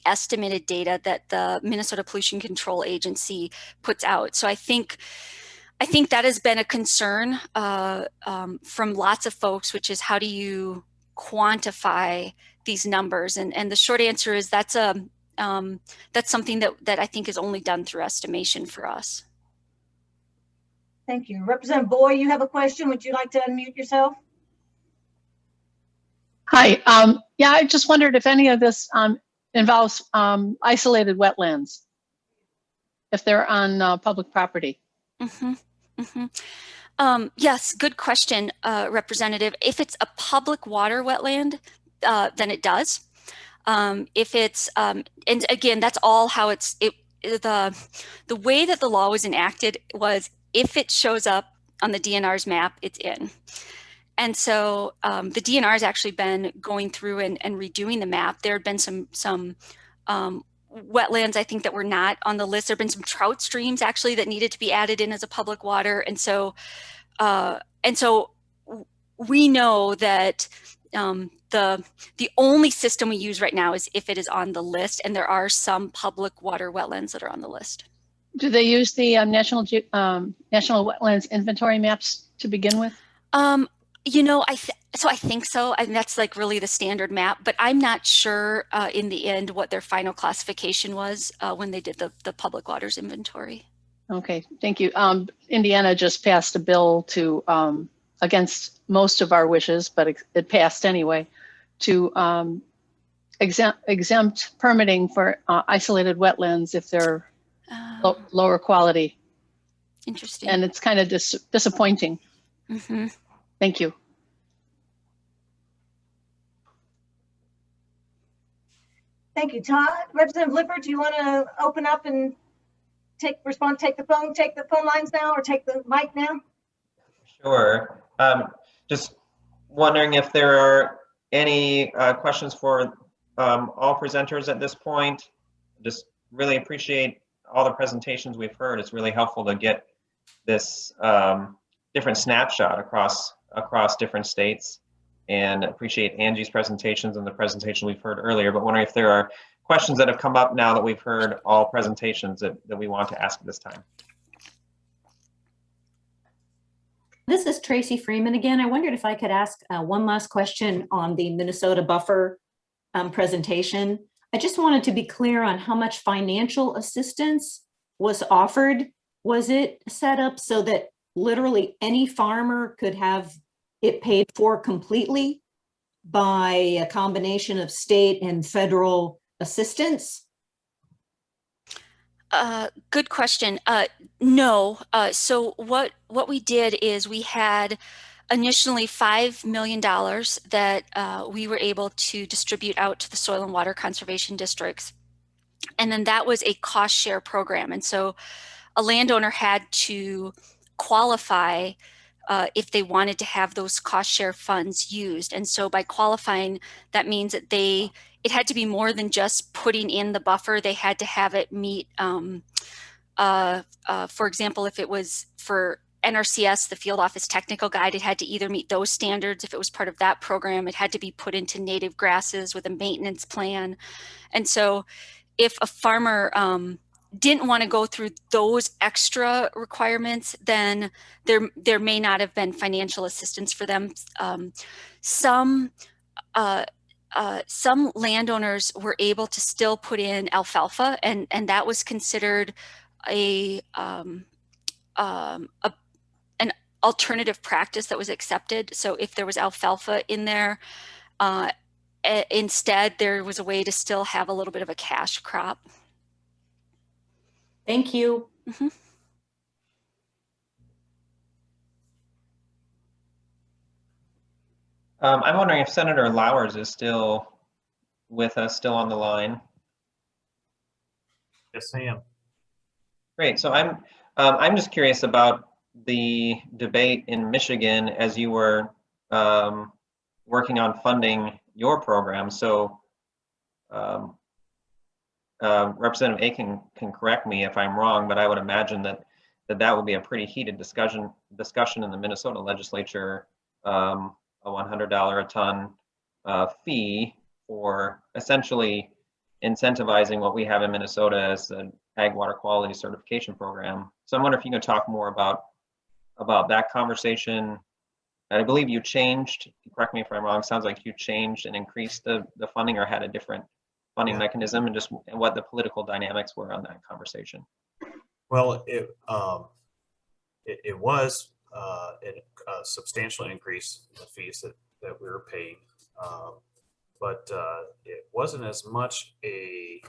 estimated data that the Minnesota Pollution Control Agency puts out. So I think that has been a concern from lots of folks, which is how do you quantify these numbers? And the short answer is that's something that I think is only done through estimation for us. Thank you. Representative Boyd, you have a question. Would you like to unmute yourself? Hi. Yeah, I just wondered if any of this involves isolated wetlands, if they're on public property. Mm-hmm. Mm-hmm. Yes, good question, Representative. If it's a public water wetland, then it does. If it's, and again, that's all how the way that the law was enacted was if it shows up on the DNR's map, it's in. And so the DNR has actually been going through and redoing the map. There had been some wetlands, I think, that were not on the list. There have been some trout streams actually that needed to be added in as a public water. And so we know that the only system we use right now is if it is on the list, and there are some public water wetlands that are on the list. Do they use the National Wetlands Inventory maps to begin with? I think so. And that's like really the standard map, but I'm not sure in the end what their final classification was when they did the public waters inventory. Okay, thank you. Indiana just passed a bill to, against most of our wishes, but it passed anyway, to exempt permitting for isolated wetlands if they're lower quality. Interesting. And it's kind of disappointing. Mm-hmm. Thank you. Thank you, Todd. Representative Lippert, do you want to open up and take the phone lines now, or take the mic now? Sure. Just wondering if there are any questions for all presenters at this point. Just really appreciate all the presentations we've heard. It's really helpful to get this different snapshot across different states, and appreciate Angie's presentations and the presentation we've heard earlier, but wondering if there are questions that have come up now that we've heard all presentations that we want to ask at this time. This is Tracy Freeman again. I wondered if I could ask one last question on the Minnesota buffer presentation. I just wanted to be clear on how much financial assistance was offered. Was it set up so that literally any farmer could have it paid for completely by a combination of state and federal assistance? Good question. No. So what we did is we had initially $5 million that we were able to distribute out to the soil and water conservation districts. And then that was a cost share program. And so a landowner had to qualify if they wanted to have those cost share funds used. And so by qualifying, that means that it had to be more than just putting in the buffer. They had to have it meet, for example, if it was for NRCS, the Field Office Technical Guide, it had to either meet those standards. If it was part of that program, it had to be put into native grasses with a maintenance plan. And so if a farmer didn't want to go through those extra requirements, then there may not have been financial assistance for them. Some landowners were able to still put in alfalfa, and that was considered an alternative practice that was accepted. So if there was alfalfa in there, instead there was a way to still have a little bit of a cash crop. Thank you. Mm-hmm. I'm wondering if Senator Lowers is still with us, still on the line. Yes, I am. Great. So I'm just curious about the debate in Michigan as you were working on funding your program. So Representative Aiken can correct me if I'm wrong, but I would imagine that would be a pretty heated discussion in the Minnesota legislature, a $100 a ton fee for essentially incentivizing what we have in Minnesota as an ag water quality certification program. So I wonder if you could talk more about that conversation. And I believe you changed, correct me if I'm wrong, sounds like you changed and increased the funding or had a different funding mechanism, and just what the political dynamics were on that conversation. Well, it was a substantial increase in the fees that we were paying, but it wasn't as much a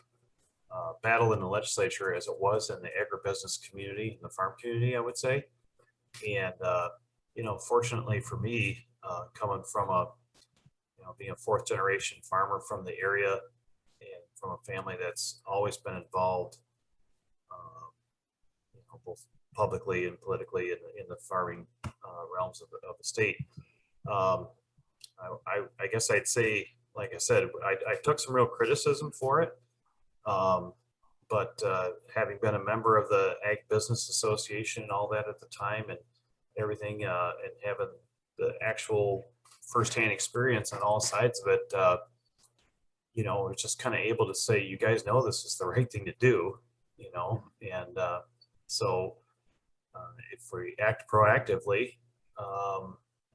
battle in the legislature as it was in the agribusiness community, in the farm community, I would say. And fortunately for me, coming from being a fourth generation farmer from the area and from a family that's always been involved, both publicly and politically in the farming realms of the state. I guess I'd say, like I said, I took some real criticism for it. But having been a member of the Ag Business Association and all that at the time and everything, and having the actual firsthand experience on all sides of it, we're just kind of able to say, you guys know this is the right thing to do, and so if we act proactively,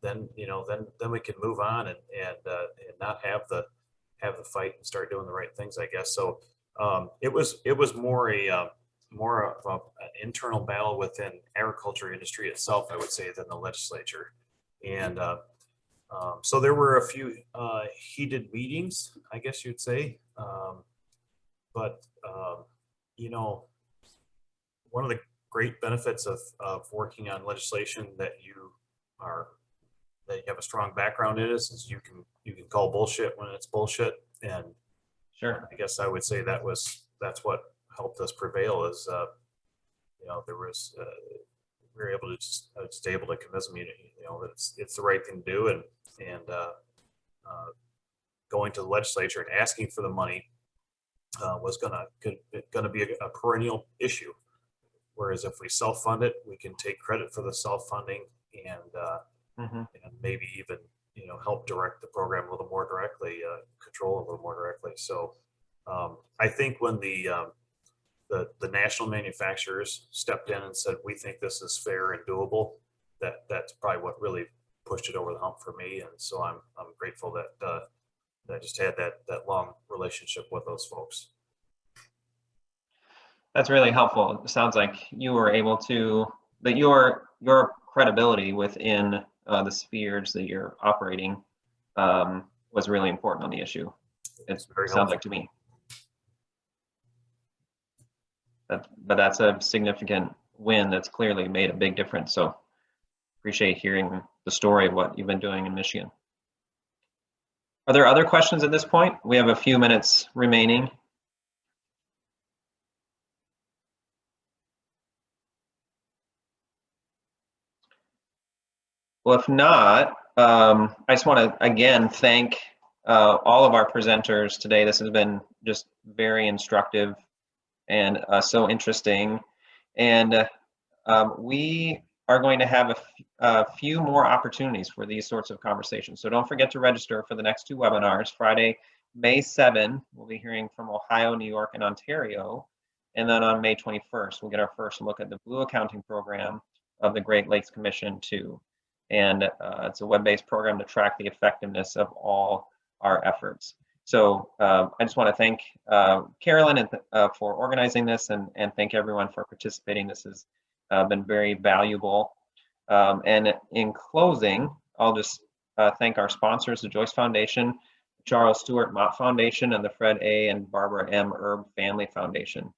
then we can move on and not have the fight and start doing the right things, I guess. So it was more of an internal battle within agriculture industry itself, I would say, than the legislature. And so there were a few heated meetings, I guess you'd say. But one of the great benefits of working on legislation that you have a strong background in is you can call bullshit when it's bullshit. And sure, I guess I would say that's what helped us prevail is there was we were able to just able to convince them that it's the right thing to do, and going to the legislature and asking for the money was gonna be a perennial issue. Whereas if we self-fund it, we can take credit for the self-funding and maybe even help direct the program a little more directly, control a little more directly. So I think when the national manufacturers stepped in and said, we think this is fair and doable, that's probably what really pushed it over the hump for me. And so I'm grateful that I just had that long relationship with those folks. That's really helpful. It sounds like you were able to, that your credibility within the spheres that you're operating was really important on the issue. It sounds like to me. But that's a significant win that's clearly made a big difference. So appreciate hearing the story of what you've been doing in Michigan. Are there other questions at this point? We have a few minutes remaining. Well, if not, I just want to again thank all of our presenters today. This has been just very instructive and so interesting. And we are going to have a few more opportunities for these sorts of conversations. So don't forget to register for the next 2 webinars. Friday, May 7, we'll be hearing from Ohio, New York, and Ontario. And then on May 21st, we'll get our first look at the Blue Accounting Program of the Great Lakes Commission 2. And it's a web-based program to track the effectiveness of all our efforts. So I just want to thank Carolyn for organizing this, and thank everyone for participating. This has been very valuable. And in closing, I'll just thank our sponsors, the Joyce Foundation, Charles Stewart Mott Foundation, and the Fred A. and Barbara M. Erb Family Foundation.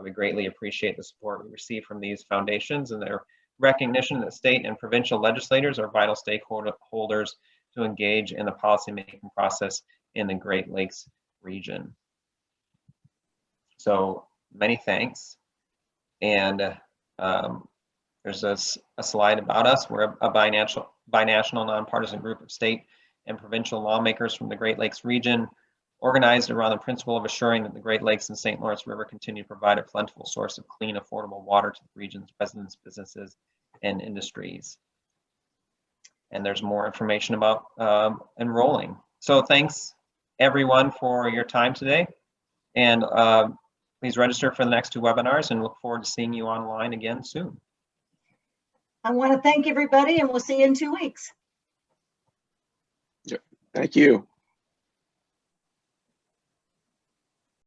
We greatly appreciate the support we receive from these foundations and their recognition that state and provincial legislators are vital stakeholders to engage in the policymaking process in the Great Lakes region. So many thanks. And there's a slide about us. We're a binational nonpartisan group of state and provincial lawmakers from the Great Lakes region, organized around the principle of assuring that the Great Lakes and St. Lawrence River continue to provide a plentiful source of clean, affordable water to the region's residents, businesses, and industries. And there's more information about enrolling. So thanks everyone for your time today. And please register for the next 2 webinars, and look forward to seeing you online again soon. I want to thank everybody, and we'll see you in 2 weeks. Thank you.